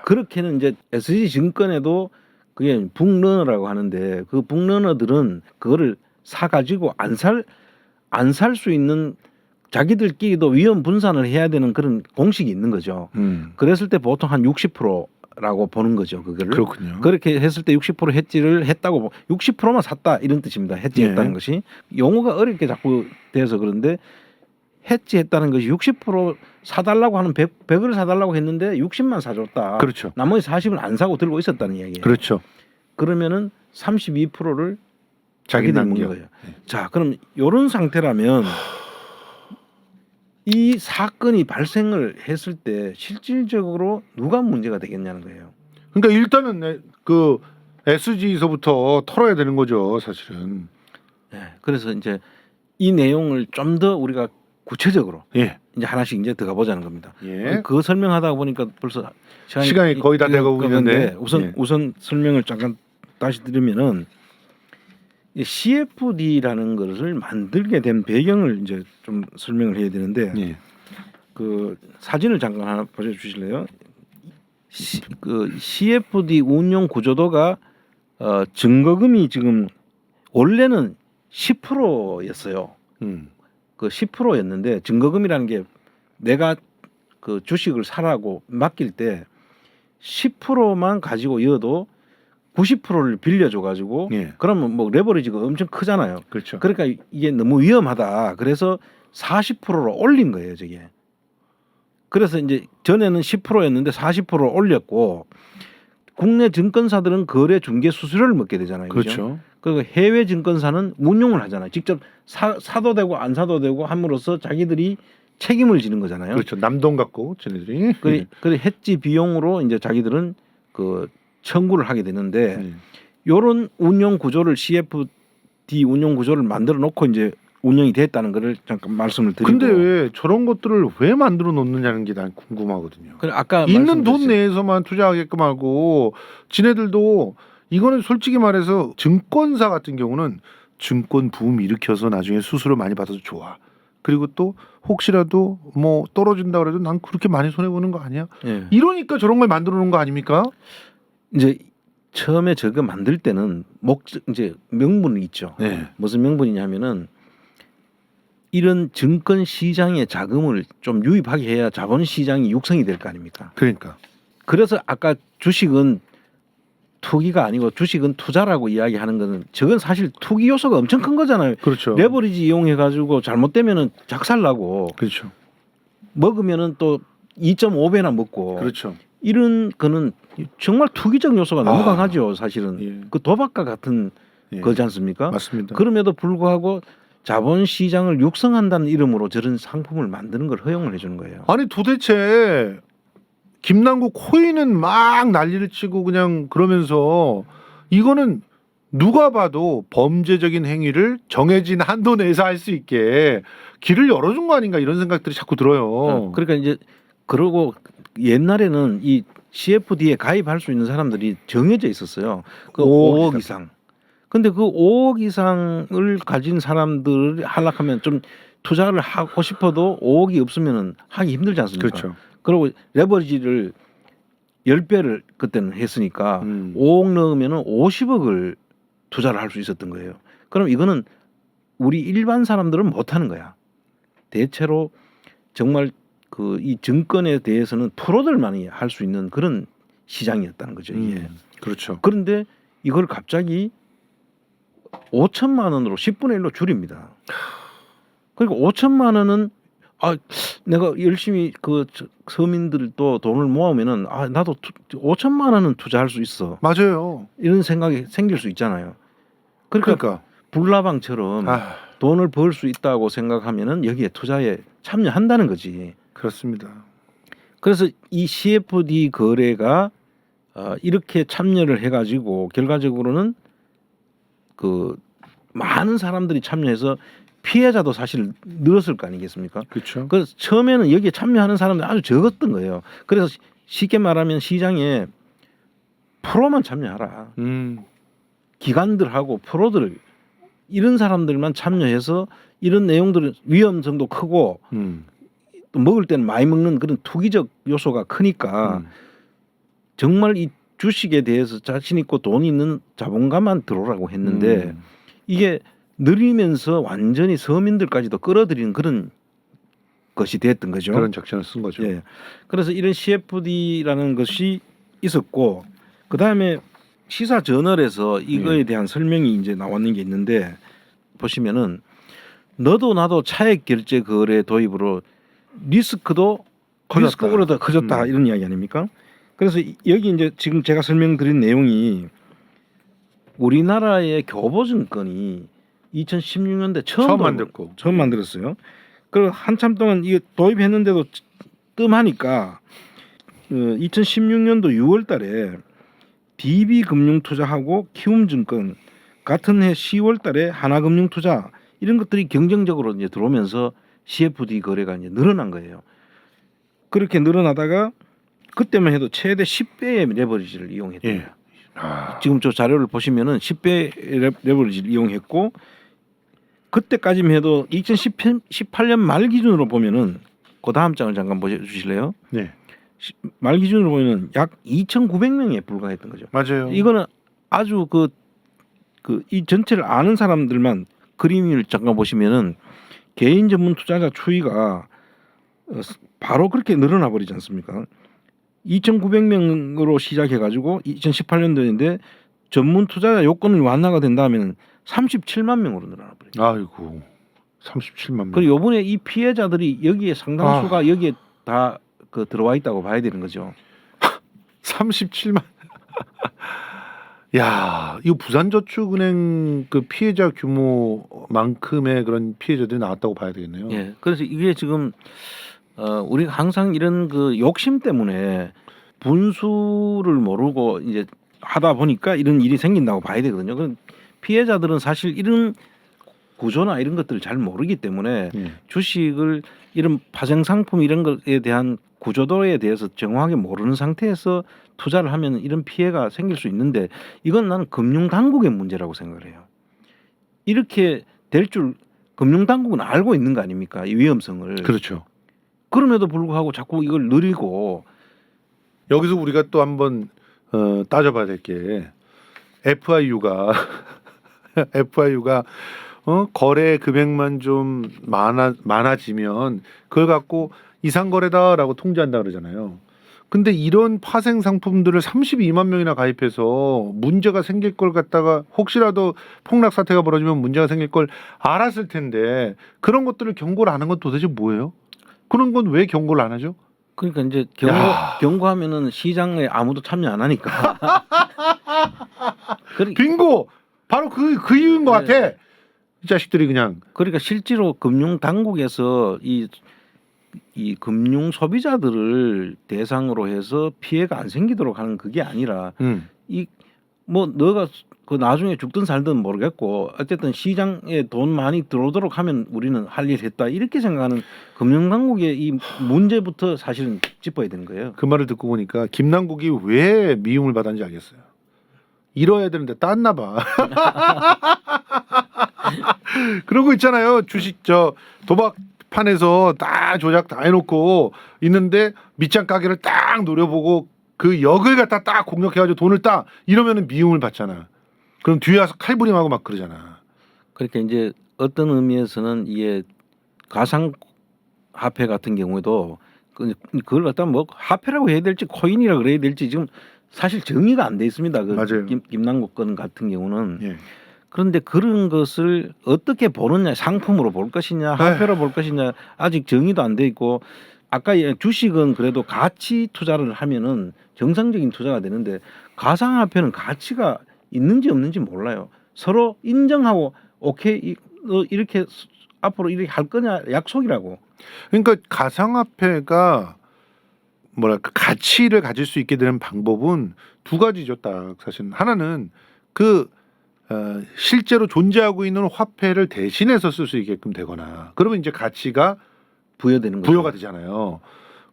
그렇게는 이제 SG 증권에도 그게 북러너라고 하는데 그 북러너들은 그거를 사 가지고 안 살 수 있는 자기들끼리도 위험 분산을 해야 되는 그런 공식이 있는 거죠. 그랬을 때 보통 한 60%라고 보는 거죠. 그거를.
그렇군요.
그렇게 했을 때 60% 해지를 했다고 60%만 샀다 이런 뜻입니다. 해지했다는
예.
것이 용어가 어렵게 자꾸 돼서 그런데 해지했다는 것이 60% 사달라고 하는 100을 사달라고 했는데 60만 사줬다.
그렇죠.
나머지 40은 안 사고 들고 있었다는 이야기예요.
그렇죠.
그러면은 32%를
자기
자기들이 먹는 거예요. 자, 그럼 이런 상태라면 이 사건이 발생을 했을 때 실질적으로 누가 문제가 되겠냐는 거예요.
그러니까 일단은 그 SG에서부터 털어야 되는 거죠, 사실은.
네, 그래서 이제 이 내용을 좀 더 우리가 구체적으로
예.
이제 하나씩 이제 들어가 보자는 겁니다.
예.
그거 설명하다 보니까 벌써
시간이 거의 다 돼가고 있는데
우선 설명을 잠깐 다시 드리면은 이 CFD라는 것을 만들게 된 배경을 이제 좀 설명을 해야 되는데
예.
그 사진을 잠깐 하나 보여주실래요? 그 CFD 운용 구조도가 증거금이 지금 원래는 10%였어요. 그 10%였는데 증거금이라는 게 내가 그 주식을 사라고 맡길 때 10%만 가지고 이어도 90%를 빌려줘 가지고
예.
그러면 뭐 레버리지가 엄청 크잖아요.
그렇죠.
그러니까 이게 너무 위험하다. 그래서 40%로 올린 거예요, 저게. 그래서 이제 전에는 10%였는데 40%로 올렸고 국내 증권사들은 거래 중개 수수료를 먹게 되잖아요.
그렇죠.
그리고 해외 증권사는 운용을 하잖아요. 직접 사도 되고 안 사도 되고 함으로써 자기들이 책임을 지는 거잖아요.
그렇죠. 남돈 갖고 쟤네들이.
그 해지 비용으로 이제 자기들은 그 청구를 하게 되는데 요런 운용 구조를 CFD 운용 구조를 만들어 놓고 이제 운영이 됐다는 거를 잠깐 말씀을 드리고.
근데 왜 저런 것들을 왜 만들어 놓느냐는 게 난 궁금하거든요.
그래 아까
있는 돈
말씀드렸어요.
내에서만 투자하게끔 하고 지네들도 이거는 솔직히 말해서 증권사 같은 경우는 증권 붐 일으켜서 나중에 수수료 많이 받아서 좋아. 그리고 또 혹시라도 뭐 떨어진다 그래도 난 그렇게 많이 손해 보는 거 아니야?
예.
이러니까 저런 걸 만들어 놓은 거 아닙니까?
이제 처음에 저거 만들 때는 목적 이제 명분이 있죠.
네.
무슨 명분이냐면은 이런 증권 시장에 자금을 좀 유입하게 해야 자본 시장이 육성이 될 거 아닙니까?
그러니까.
그래서 아까 주식은 투기가 아니고 주식은 투자라고 이야기하는 거는 저건 사실 투기 요소가 엄청 큰 거잖아요.
그렇죠.
레버리지 이용해 가지고 잘못되면은 작살나고
그렇죠.
먹으면은 또 2.5배나 먹고
그렇죠.
이런 거는 정말 투기적 요소가 너무
아,
강하죠. 사실은
예.
그 도박과 같은
예.
거지 않습니까?
맞습니다.
그럼에도 불구하고 자본 시장을 육성한다는 이름으로 저런 상품을 만드는 걸 허용을 해주는 거예요.
아니 도대체 김남국 코인은 막 난리를 치고 그냥 그러면서 이거는 누가 봐도 범죄적인 행위를 정해진 한도 내에서 할 수 있게 길을 열어준 거 아닌가 이런 생각들이 자꾸 들어요.
그러니까 이제 그러고 옛날에는 이 CFD에 가입할 수 있는 사람들이 정해져 있었어요. 그 5억 이상. 근데 그 5억 이상을 가진 사람들을 하락하면 좀 투자를 하고 싶어도 5억이 없으면은 하기 힘들지 않습니까?
그렇죠.
그리고 레버리지를 10배를 그때는 했으니까 5억 넣으면은 50억을 투자를 할 수 있었던 거예요. 그럼 이거는 우리 일반 사람들은 못 하는 거야. 대체로 정말 그 이 증권에 대해서는 프로들만이 할 수 있는 그런 시장이었다는 거죠. 이게.
그렇죠.
그런데 이걸 갑자기 5천만 원으로 10분의 1로 줄입니다. 그러니까 5천만 원은 내가 열심히 그 서민들도 돈을 모으면은 나도 5천만 원은 투자할 수 있어.
맞아요.
이런 생각이 생길 수 있잖아요. 그러니까 불나방처럼 돈을 벌 수 있다고 생각하면은 여기에 투자에 참여한다는 거지.
그렇습니다.
그래서 이 CFD 거래가 이렇게 참여를 해가지고 결과적으로는 그 많은 사람들이 참여해서 피해자도 사실 늘었을 거 아니겠습니까?
그렇죠.
그래서 처음에는 여기에 참여하는 사람들이 아주 적었던 거예요. 그래서 쉽게 말하면 시장에 프로만 참여하라. 기관들하고 프로들 이런 사람들만 참여해서 이런 내용들은 위험성도 크고 또 먹을 때는 많이 먹는 그런 투기적 요소가 크니까 정말 이 주식에 대해서 자신 있고 돈 있는 자본가만 들어오라고 했는데 이게 늘리면서 완전히 서민들까지도 끌어들이는 그런 것이 됐던 거죠.
그런 작전을 쓴 거죠.
예. 그래서 이런 CFD라는 것이 있었고 그 다음에 시사 저널에서 이거에 대한 설명이 이제 나왔는 게 있는데 보시면은 너도 나도 차액 결제 거래 도입으로 리스크도 리스크보다 더 커졌다 이런 이야기 아닙니까? 그래서 여기 이제 지금 제가 설명드린 내용이 우리나라의 교보증권이 2016년대 처음 만들었어요. 그리고 한참 동안 이게 도입했는데도 뜸하니까 2016년도 6월달에 DB금융투자하고 키움증권 같은 해 10월달에 하나금융투자 이런 것들이 경쟁적으로 이제 들어오면서 CFD 거래가 이제 늘어난 거예요. 그렇게 늘어나다가 그때만 해도 최대 10배의 레버리지를 이용했대요. 지금 저 자료를 보시면은 10배 레버리지를 이용했고 그때까지만 해도 2018년 말 기준으로 보면은 그 다음 장을 잠깐 보여주실래요?
네.
말 기준으로 보면은 약 2,900명에 불과했던 거죠.
맞아요.
이거는 아주 이 전체를 아는 사람들만 그림을 잠깐 보시면은 개인 전문 투자자 추이가 바로 그렇게 늘어나 버리지 않습니까? 2,900명으로 시작해가지고 2018년도인데 전문 투자자 요건이 완화가 된다면 37만 명으로 늘어나 버려요.
아이고 37만 명.
그리고 이번에 이 피해자들이 여기에 상당수가 여기에 다 들어와 있다고 봐야 되는 거죠.
37만. 야, 이거 부산저축은행 그 피해자 규모만큼의 그런 피해자들이 나왔다고 봐야 되겠네요.
예. 그래서 이게 지금 우리가 항상 이런 그 욕심 때문에 분수를 모르고 이제 하다 보니까 이런 일이 생긴다고 봐야 되거든요. 그럼 피해자들은 사실 이런 구조나 이런 것들을 잘 모르기 때문에 주식을 이런 파생 상품 이런 것에 대한 구조도에 대해서 정확하게 모르는 상태에서 투자를 하면 이런 피해가 생길 수 있는데 이건 나는 금융 당국의 문제라고 생각을 해요. 이렇게 될 줄 금융 당국은 알고 있는 거 아닙니까? 이 위험성을.
그렇죠.
그럼에도 불구하고 자꾸 이걸 늘리고
여기서 우리가 또 한번 따져봐야 될 게 FIU가 거래 금액만 좀 많아지면 그걸 갖고 이상 거래다라고 통지한다 그러잖아요. 근데 이런 파생 상품들을 32만 명이나 가입해서 문제가 생길 걸 갖다가 혹시라도 폭락 사태가 벌어지면 문제가 생길 걸 알았을 텐데 그런 것들을 경고를 안 한 건 도대체 뭐예요? 그런 건 왜 경고를 안 하죠?
그러니까 이제 경고하면은 시장에 아무도 참여 안 하니까.
빙고 바로 그 이유인 것 같아. 이 자식들이 그냥.
그러니까 실제로 금융 당국에서 이 금융 소비자들을 대상으로 해서 피해가 안 생기도록 하는 그게 아니라 이 뭐 너가 그 나중에 죽든 살든 모르겠고 어쨌든 시장에 돈 많이 들어오도록 하면 우리는 할 일 했다 이렇게 생각하는 금융 당국의 이 문제부터 사실은 짚어야 되는 거예요.
그 말을 듣고 보니까 김남국이 왜 미움을 받았는지 알겠어요. 잃어야 되는데 땄나 봐. 그러고 있잖아요. 주식 도박판에서 다 조작 다 해놓고 있는데 밑장 가게를 딱 노려보고 그 역을 갖다 딱 공략해가지고 돈을 딱 이러면은 미움을 받잖아. 그럼 뒤에 와서 칼부림하고 막 그러잖아.
그러니까 이제 어떤 의미에서는 이게 가상화폐 같은 경우에도 그걸 갖다 뭐 화폐라고 해야 될지 코인이라고 그래야 될지 지금 사실 정의가 안 돼 있습니다.
맞아요.
김남국 건 같은 경우는.
예.
그런데 그런 것을 어떻게 보느냐, 상품으로 볼 것이냐, 화폐로 볼 것이냐 아직 정의도 안 돼 있고 아까 주식은 그래도 가치 투자를 하면은 정상적인 투자가 되는데 가상화폐는 가치가 있는지 없는지 몰라요. 서로 인정하고 오케이 너 이렇게 앞으로 이렇게 할 거냐 약속이라고.
그러니까 가상화폐가 뭐랄까 가치를 가질 수 있게 되는 방법은 두 가지죠. 딱 사실 하나는 실제로 존재하고 있는 화폐를 대신해서 쓸 수 있게끔 되거나 그러면 이제 가치가 부여가 되잖아요.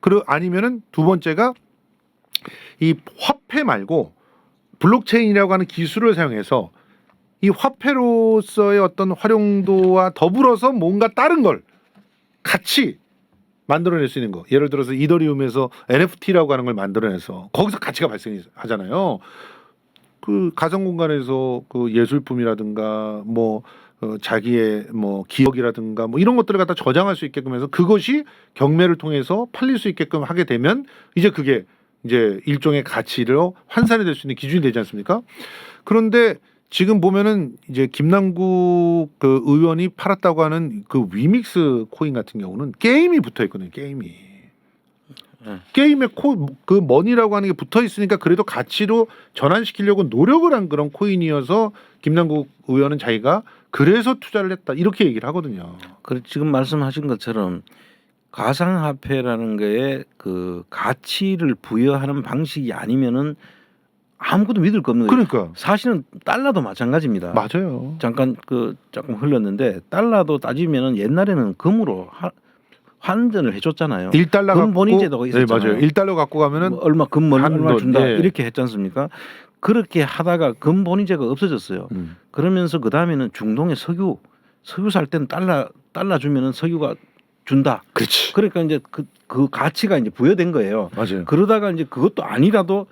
그리고 아니면은 두 번째가 이 화폐 말고 블록체인이라고 하는 기술을 사용해서 이 화폐로서의 어떤 활용도와 더불어서 뭔가 다른 걸 같이 만들어낼 수 있는 거. 예를 들어서 이더리움에서 NFT라고 하는 걸 만들어내서 거기서 가치가 발생하잖아요. 그 가상 공간에서 그 예술품이라든가 뭐 자기의 뭐 기억이라든가 뭐 이런 것들을 갖다 저장할 수 있게끔 해서 그것이 경매를 통해서 팔릴 수 있게끔 하게 되면 이제 그게 이제 일종의 가치로 환산이 될 수 있는 기준이 되지 않습니까? 그런데 지금 보면은 이제 김남국 그 의원이 팔았다고 하는 그 위믹스 코인 같은 경우는 게임이 붙어 있거든요. 게임에 그 머니라고 하는 게 붙어 있으니까 그래도 가치로 전환시키려고 노력을 한 그런 코인이어서 김남국 의원은 자기가 그래서 투자를 했다 이렇게 얘기를 하거든요.
지금 말씀하신 것처럼 가상화폐라는 거에 그 가치를 부여하는 방식이 아니면은 아무것도 믿을 거 없는 거예요.
그러니까
사실은 달러도 마찬가지입니다.
맞아요.
잠깐 조금 흘렀는데 달러도 따지면은 옛날에는 금으로 환전을 해줬잖아요.
$1 갖고
금본위 제도가 있었잖아요.
네, 맞아요. $1 갖고 가면은
뭐 얼마 금본위 얼마 준다
예.
이렇게 했지 않습니까? 그렇게 하다가 금본위제가 없어졌어요. 그러면서 그 다음에는 중동의 석유 살 때는 달러 주면은 석유가 준다.
그렇지.
그러니까 이제 그 가치가 이제 부여된 거예요.
맞아요.
그러다가 이제 그것도 아니라도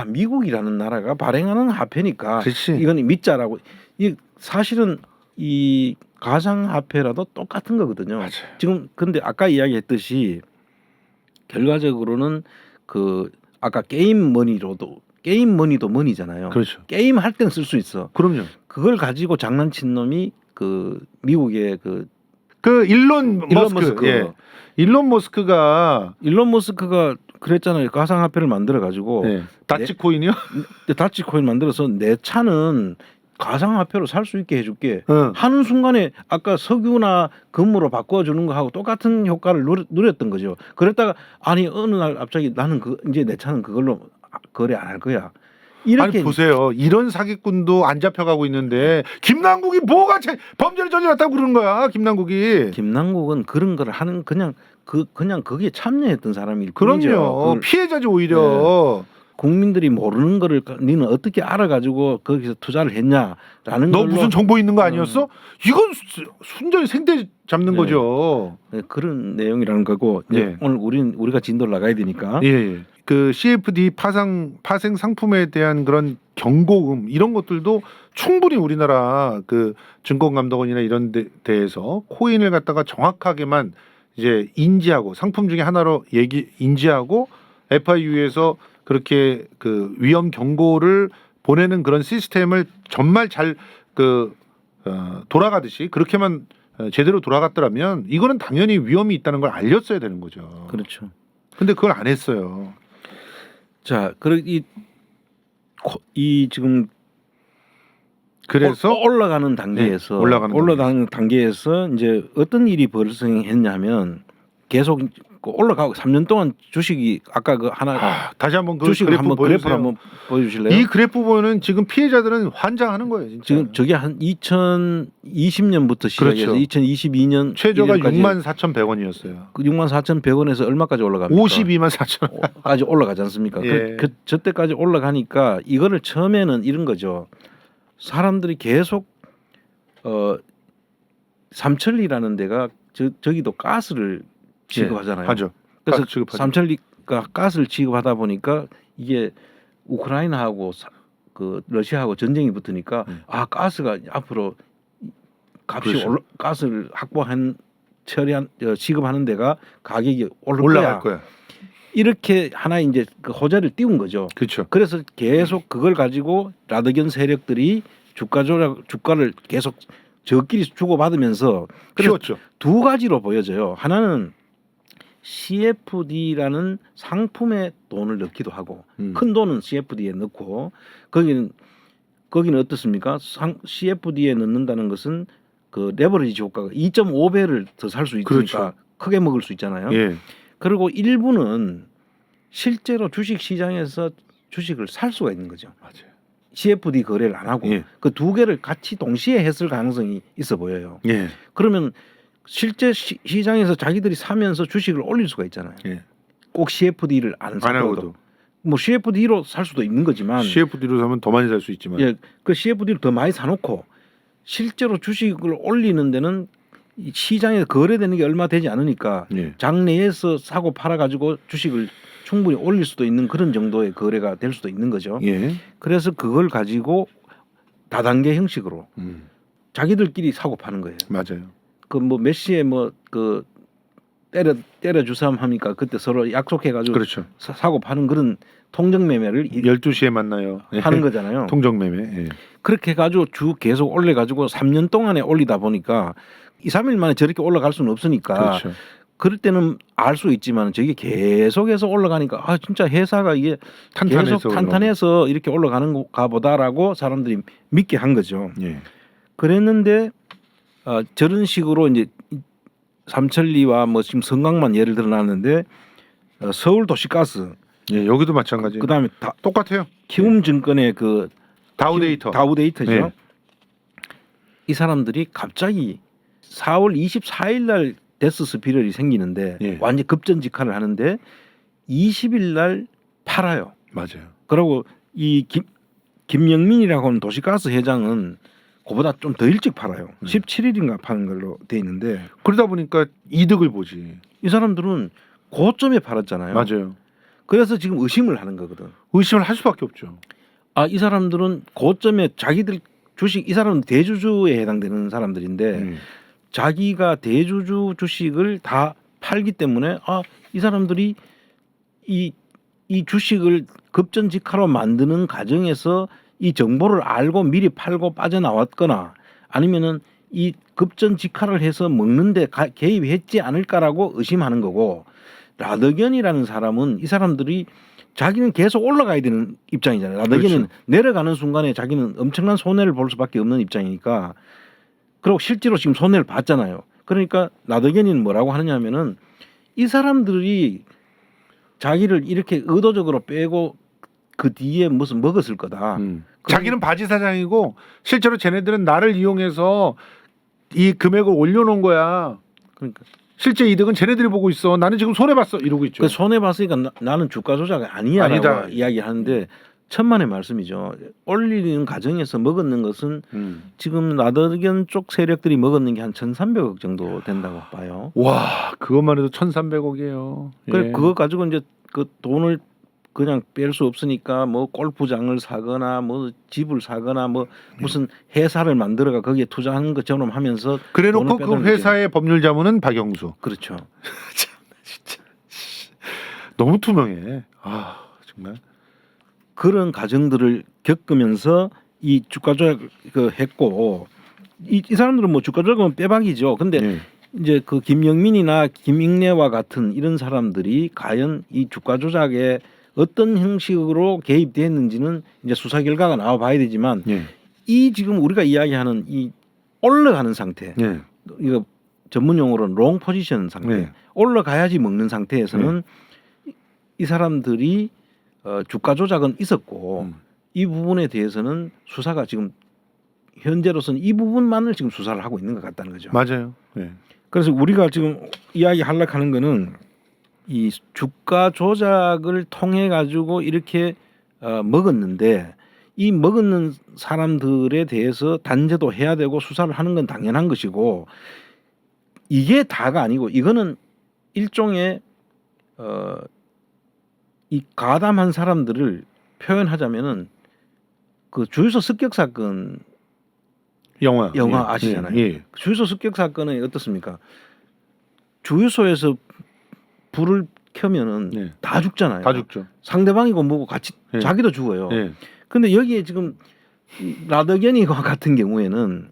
미국이라는 나라가 발행하는 화폐니까
그렇지.
이건 믿자라고. 이 사실은 이 가상화폐라도 똑같은 거거든요.
맞아요.
지금 근데 아까 이야기했듯이 결과적으로는 그 아까 게임 머니도 머니잖아요.
그렇죠.
게임 할 때는 쓸 수 있어.
그럼요.
그걸 가지고 장난친 놈이 그 미국의 그
일론 머스크. 예. 일론 머스크가
그랬잖아요. 가상화폐를 만들어 가지고
다치코인이요?
다치코인 만들어서 내 차는 가상화폐로 살 수 있게 해줄게
응.
하는 순간에 아까 석유나 금으로 바꿔주는 거하고 똑같은 효과를 누렸던 거죠. 그랬다가 어느 날 갑자기 나는 이제 내 차는 그걸로 거래 안 할 거야. 이렇게
아니 보세요. 이런 사기꾼도 안 잡혀가고 있는데 김남국이 뭐가 범죄를 저질렀다고 그러는 거야.
김남국은 그런 걸 하는 그냥 거기에 참여했던 사람일 뿐이죠.
그럼요. 피해자지 오히려.
네. 국민들이 모르는 거를 니는 어떻게 알아가지고 거기서 투자를 했냐라는
너
걸로
무슨 정보 있는 거 아니었어? 이건 순전히 생떼 잡는 거죠.
네, 그런 내용이라는 거고
네.
오늘 우리가 진도를 나가야 되니까
예. 그 CFD 파생 상품에 대한 그런 경고음 이런 것들도 충분히 우리나라 그 증권감독원이나 이런 데에서 코인을 갖다가 정확하게만 이제 인지하고 상품 중에 하나로 인지하고 FIU에서 그렇게 그 위험 경고를 보내는 그런 시스템을 정말 잘 돌아가듯이 그렇게만 제대로 돌아갔더라면 이거는 당연히 위험이 있다는 걸 알렸어야 되는 거죠.
그렇죠.
근데 그걸 안 했어요.
자, 이 지금
그래서
올라가는 단계에서 올라가는 단계에서 이제 어떤 일이 발생했냐면 계속 올라가고 3년 동안 주식이 아까 그 하나
다시 한번 그
주식을
그래프
한번
보여주세요.
그래프를 한번 보여주실래요?
이 그래프 보면 지금 피해자들은 환장하는 거예요. 진짜.
지금 저게 한 2020년부터 시작해서
그렇죠.
2022년
최저가 64,100원이었어요.
그 64,100원에서 얼마까지 올라갑니까?
524,000원.
올라가지 않습니까?
예.
저 때까지 올라가니까 이거를 처음에는 이런 거죠. 사람들이 계속 삼천리라는 데가 저기도 가스를 취급하잖아요.
하죠.
그래서 삼천리가 가스를 취급하다 보니까 이게 우크라이나하고 그 러시아하고 전쟁이 붙으니까 가스가 앞으로 값이
그렇죠.
가스를 취급하는 데가 가격이
올라갈 거야.
이렇게 하나 이제 그 호재를 띄운 거죠.
그렇죠.
그래서 계속 그걸 가지고 라드견 세력들이 주가를 계속 저끼리 주고받으면서
키웠죠.
두 가지로 보여져요. 하나는 CFD라는 상품에 돈을 넣기도 하고 큰 돈은 CFD에 넣고 거기는 어떻습니까? CFD에 넣는다는 것은 그 레버리지 효과가 2.5배를 더 살 수 있으니까
그렇죠.
크게 먹을 수 있잖아요.
예.
그리고 일부는 실제로 주식 시장에서 주식을 살 수가 있는 거죠.
맞아요.
CFD 거래를 안 하고
예.
그 두 개를 같이 동시에 했을 가능성이 있어 보여요.
예.
그러면 실제 시장에서 자기들이 사면서 주식을 올릴 수가 있잖아요.
예.
꼭 CFD를 안 사고도 뭐 CFD로 살 수도 있는 거지만
CFD로 사면 더 많이 살 수 있지만
그 CFD를 더 많이 사놓고 실제로 주식을 올리는 데는 시장에서 거래되는 게 얼마 되지 않으니까 장내에서 사고 팔아 가지고 주식을 충분히 올릴 수도 있는 그런 정도의 거래가 될 수도 있는 거죠.
예.
그래서 그걸 가지고 다단계 형식으로 자기들끼리 사고 파는 거예요.
맞아요.
그 뭐 몇 시에 그 때려 주삼 하니까 그때 서로 약속해 가지고
그렇죠.
사고 파는 그런 통정 매매를
12시에 만나요.
하는 거잖아요.
통정 매매. 예.
그렇게 해 가지고 계속 올려 가지고 3년 동안에 올리다 보니까 2, 3일 만에 저렇게 올라갈 수는 없으니까
그렇죠.
그럴 때는 알 수 있지만 저게 계속해서 올라가니까 진짜 회사가 이게 계속 탄탄해서 이렇게 올라가는가 보다라고 사람들이 믿게 한 거죠.
예.
그랬는데 저런 식으로 이제 삼천리와 뭐 지금 성강만 예를 들어 놨는데 서울도시가스
여기도 마찬가지.
그다음에
똑같아요.
키움증권의 그 다우데이터죠.
네.
이 사람들이 갑자기 4월 24일 날 데스 스피럴이 생기는데
예.
완전 급전직하를 하는데 20일 날 팔아요.
맞아요.
그리고 이 김영민이라고 하는 도시가스 회장은 그보다 좀 더 일찍 팔아요. 17일인가 파는 걸로 돼 있는데
그러다 보니까 이득을 보지.
이 사람들은 고점에 팔았잖아요.
맞아요.
그래서 지금 의심을 하는 거거든.
의심을 할 수밖에 없죠.
아, 이 사람들은 고점에 자기들 주식, 이 사람은 대주주에 해당되는 사람들인데 자기가 대주주 주식을 다 팔기 때문에 아, 이 사람들이 이 주식을 급전직하로 만드는 과정에서 이 정보를 알고 미리 팔고 빠져나왔거나 아니면은 이 급전직하를 해서 먹는데 개입했지 않을까라고 의심하는 거고, 라더견이라는 사람은 이 사람들이 자기는 계속 올라가야 되는 입장이잖아요. 라더견은
그렇죠.
내려가는 순간에 자기는 엄청난 손해를 볼 수밖에 없는 입장이니까. 그리고 실제로 지금 손해를 봤잖아요. 그러니까 라더견이는 뭐라고 하느냐면은 이 사람들이 자기를 이렇게 의도적으로 빼고 그 뒤에 무슨 먹었을 거다.
자기는 바지 사장이고 실제로 쟤네들은 나를 이용해서 이 금액을 올려놓은 거야.
그러니까
실제 이득은 쟤네들이 보고 있어. 나는 지금 손해 봤어 이러고 있죠.
그 손해 봤으니까 나는 주가 조작이 아니야라고
아니다.
이야기하는데 천만의 말씀이죠. 올리는 과정에서 먹었는 것은 지금 라더견 쪽 세력들이 먹었는 게 한 1,300억 정도 된다고 봐요.
와, 그것만 해도 1,300억이에요.
그래 그거 가지고 이제 그 돈을 그냥 뺄 수 없으니까 뭐 골프장을 사거나 뭐 집을 사거나 뭐 무슨 회사를 만들어가 거기에 투자하는 것처럼 하면서
그래놓고
돈을
그
빼돌리죠.
회사의 법률 자문은 박영수.
그렇죠.
진짜 너무 투명해. 아 정말.
그런 과정들을 겪으면서 이 주가 조작 그 했고 이 사람들은 뭐 주가 조작은 빼박이죠. 근데 이제 그 김영민이나 김익래와 같은 이런 사람들이 과연 이 주가 조작에 어떤 형식으로 개입됐는지는 이제 수사 결과가 나와 봐야 되지만 이 지금 우리가 이야기하는 이 올라가는 상태 이거 전문 용어로는 롱 포지션 상태 올라가야지 먹는 상태에서는 이 사람들이 주가 조작은 있었고 이 부분에 대해서는 수사가 지금 현재로서는 이 부분만을 지금 수사를 하고 있는 것 같다는 거죠.
맞아요.
그래서 우리가 지금 이야기하려고 하는 거는 이 주가 조작을 통해 가지고 이렇게 먹었는데 이 먹었는 사람들에 대해서 단죄도 해야 되고 수사를 하는 건 당연한 것이고 이게 다가 아니고 이거는 일종의 이 가담한 사람들을 표현하자면은 그 주유소 습격 사건 영화 아시잖아요. 주유소 습격 사건은 어떻습니까? 주유소에서 불을 켜면은 다 죽잖아요.
다 죽죠.
상대방이고 뭐고 같이 자기도 죽어요. 근데 여기에 지금 라더견이와 같은 경우에는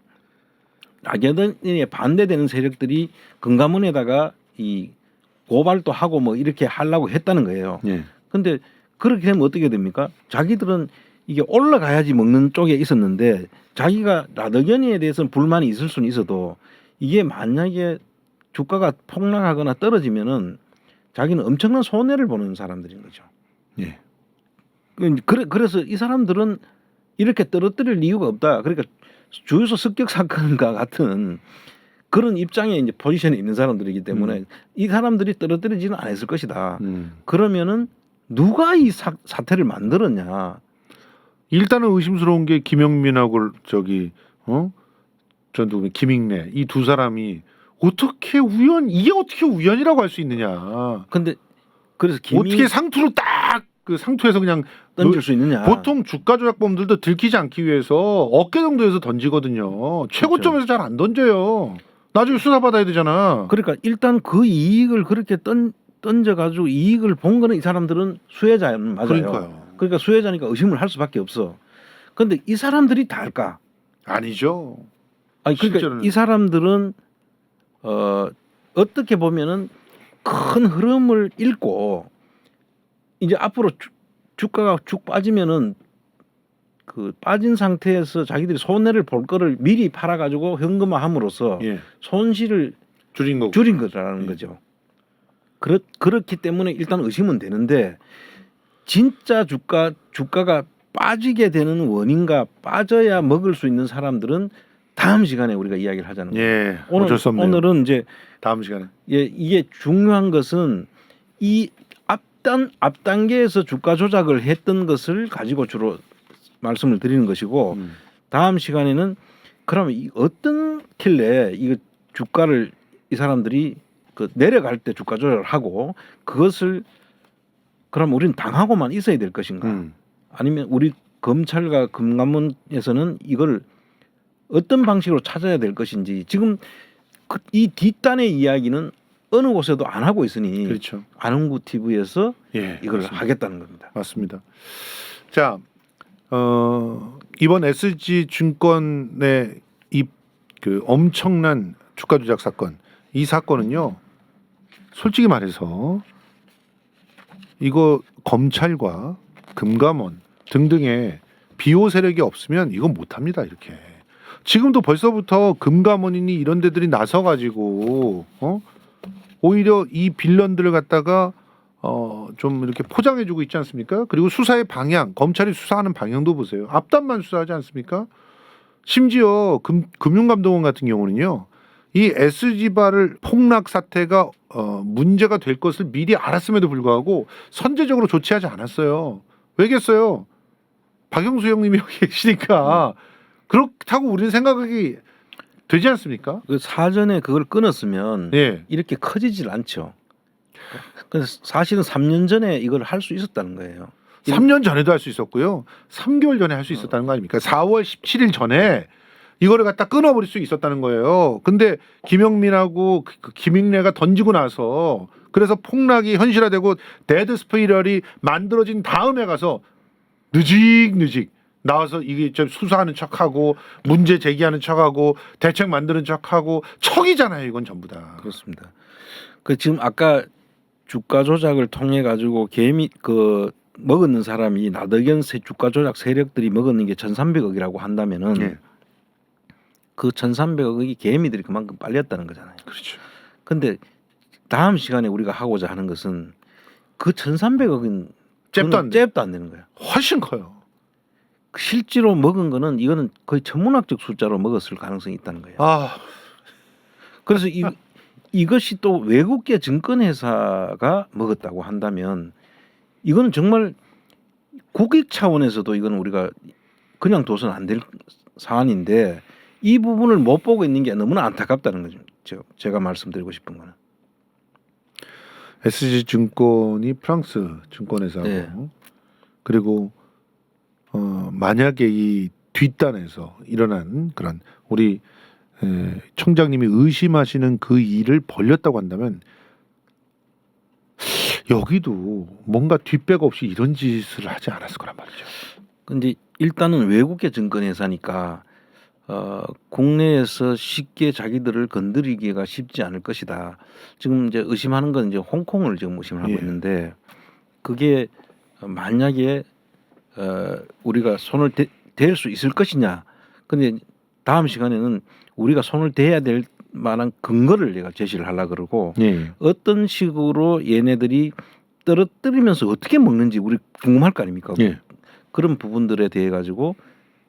라더견에 반대되는 세력들이 금감원에다가 이 고발도 하고 뭐 이렇게 하려고 했다는 거예요. 근데 그렇게 되면 어떻게 됩니까? 자기들은 이게 올라가야지 먹는 쪽에 있었는데 자기가 라더견에 대해서는 불만이 있을 수는 있어도 이게 만약에 주가가 폭락하거나 떨어지면은 자기는 엄청난 손해를 보는 사람들인 거죠. 그래서 이 사람들은 이렇게 떨어뜨릴 이유가 없다. 그러니까 주유소 습격 사건과 같은 그런 입장에 이제 포지션에 있는 사람들이기 때문에 이 사람들이 떨어뜨리지는 않았을 것이다. 그러면은 누가 이 사태를 만들었냐?
일단은 의심스러운 게 김영민하고 저기 저 누구 김익래 이 두 사람이 어떻게 이게 어떻게 우연이라고 할 수 있느냐?
근데 그래서
어떻게 상투로 딱 그 상투에서 그냥
던질 수 있느냐?
보통 주가 조작범들도 들키지 않기 위해서 어깨 정도에서 던지거든요. 최고점에서 잘 안 던져요. 나중에 수사 받아야 되잖아.
그러니까 일단 그 이익을 그렇게 던져가지고 이익을 본 거는 이 사람들은 수혜자는 맞아요.
그러니까요.
그러니까 수혜자니까 의심을 할 수밖에 없어. 그런데 이 사람들이 다 할까?
아니죠.
아니 그러니까
실제로는.
이 사람들은 어떻게 보면은 큰 흐름을 읽고 이제 앞으로 주가가 쭉 빠지면은 그 빠진 상태에서 자기들이 손해를 볼 거를 미리 팔아가지고 현금화함으로써 손실을
줄인
거라는 거죠. 그렇기 때문에 일단 의심은 되는데 진짜 주가가 빠지게 되는 원인과 빠져야 먹을 수 있는 사람들은 다음 시간에 우리가 이야기를 하자는 거예요.
예, 어쩔 수 없네요.
오늘은 이제
다음 시간에.
예, 이게 중요한 것은 이 앞 단계에서 주가 조작을 했던 것을 가지고 주로 말씀을 드리는 것이고 다음 시간에는 그러면 어떤 길래 이 주가를 이 사람들이 그 내려갈 때 주가 조작을 하고 그것을 그럼 우리는 당하고만 있어야 될 것인가? 아니면 우리 검찰과 금감원에서는 이걸 어떤 방식으로 찾아야 될 것인지 지금 이 뒷단의 이야기는 어느 곳에도 안 하고 있으니
그렇죠.
안흥구 TV에서
예,
이걸
맞습니다.
하겠다는 겁니다.
맞습니다. 자, 이번 SG 증권의 이 그 엄청난 주가 조작 사건, 이 사건은요, 솔직히 말해서 이거 검찰과 금감원 등등의 비호 세력이 없으면 이건 못합니다. 이렇게 지금도 벌써부터 금감원이니 이런 데들이 나서 가지고 오히려 이 빌런들을 갖다가 좀 이렇게 포장해주고 있지 않습니까? 그리고 수사의 방향, 검찰이 수사하는 방향도 보세요. 앞단만 수사하지 않습니까? 심지어 금융감독원 같은 경우는요, 이 SG바를 폭락 사태가 문제가 될 것을 미리 알았음에도 불구하고 선제적으로 조치하지 않았어요. 왜겠어요? 박영수 형님이 여기 계시니까 그렇다고 우리는 생각하기 되지 않습니까?
그 사전에 그걸 끊었으면
예.
이렇게 커지질 않죠. 그래서 사실은 3년 전에 이걸 할 수 있었다는 거예요.
3년 전에도 할 수 있었고요. 3개월 전에 할 수 있었다는 거 아닙니까? 4월 17일 전에 이거를 갖다 끊어버릴 수 있었다는 거예요. 근데 김영민하고 김익래가 던지고 나서 그래서 폭락이 현실화되고 데드 스파이럴이 만들어진 다음에 가서 느직 나와서 이게 좀 수사하는 척하고 문제 제기하는 척하고 대책 만드는 척하고 척이잖아요. 이건 전부 다.
그렇습니다. 그 지금 아까 주가 조작을 통해 가지고 개미 먹었는 사람이 나덕연 주가 조작 세력들이 먹었는 게 1,300억이라고 한다면은
예.
그 1,300억이 개미들이 그만큼 빨렸다는 거잖아요.
그렇죠.
근데 다음 시간에 우리가 하고자 하는 것은 그 1,300억은
잽도 안
되는 거야.
훨씬 커요.
실제로 먹은 거는 이거는 거의 천문학적 숫자로 먹었을 가능성이 있다는 거예요. 그래서 이것이 또 외국계 증권회사가 먹었다고 한다면 이거는 정말 국익 차원에서도 이건 우리가 그냥 둬서는 안 될 사안인데 이 부분을 못 보고 있는 게 너무나 안타깝다는 거죠. 제가 말씀드리고 싶은 거는.
SG 증권이 프랑스 증권회사고
네.
그리고 만약에 이 뒷단에서 일어난 그런 우리 총장님이 의심하시는 그 일을 벌렸다고 한다면 여기도 뭔가 뒷백 없이 이런 짓을 하지 않았을 거란 말이죠.
근데 일단은 외국계 증권회사니까 국내에서 쉽게 자기들을 건드리기가 쉽지 않을 것이다. 지금 이제 의심하는 건 이제 홍콩을 지금 의심을 하고
예.
있는데 그게 만약에 우리가 손을 댈 수 있을 것이냐. 근데 다음 시간에는 우리가 손을 대야 될 만한 근거를 내가 제시를 하려고 그러고
예.
어떤 식으로 얘네들이 떨어뜨리면서 어떻게 먹는지 우리 궁금할 거 아닙니까?
예.
그런 부분들에 대해 가지고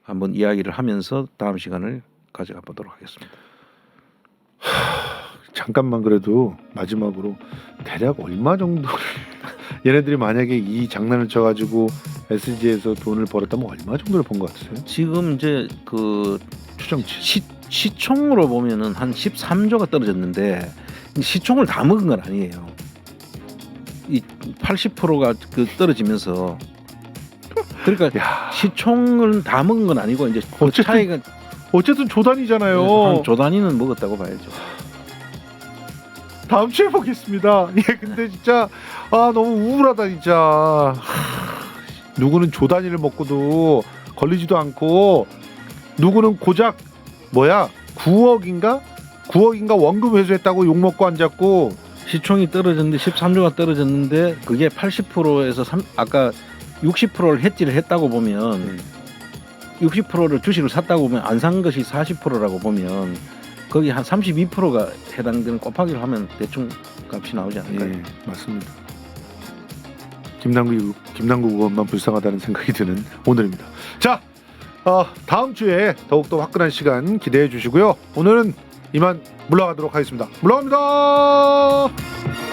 한번 이야기를 하면서 다음 시간을 가져가 보도록 하겠습니다.
잠깐만 그래도 마지막으로 대략 얼마 정도를 얘네들이 만약에 이 장난을 쳐가지고 SG에서 돈을 벌었다면 얼마 정도를 번 것 같으세요?
지금 이제 그
추정치.
시총으로 보면은 한 13조가 떨어졌는데 시총을 다 먹은 건 아니에요. 이 80%가 그 떨어지면서 그러니까
야,
시총을 다 먹은 건 아니고 이제 그
어쨌든
차이가
어쨌든 조단위잖아요.
한 조 단위는 먹었다고 봐야죠.
다음 주에 보겠습니다. 예, 근데 진짜 너무 우울하다 진짜. 누구는 조단위를 먹고도 걸리지도 않고 누구는 고작 9억인가 원금 회수했다고 욕 먹고 앉았고
시총이 떨어졌는데 13조가 떨어졌는데 그게 80%에서 아까 60%를 해지를 했다고 보면 60%를 주식을 샀다고 보면 안 산 것이 40%라고 보면 거기 한 32%가 해당되는 곱하기를 하면 대충 값이 나오지 않을까요?
예, 맞습니다. 김남국 의원만 불쌍하다는 생각이 드는 오늘입니다. 자, 다음 주에 더욱더 화끈한 시간 기대해 주시고요. 오늘은 이만 물러가도록 하겠습니다. 물러갑니다.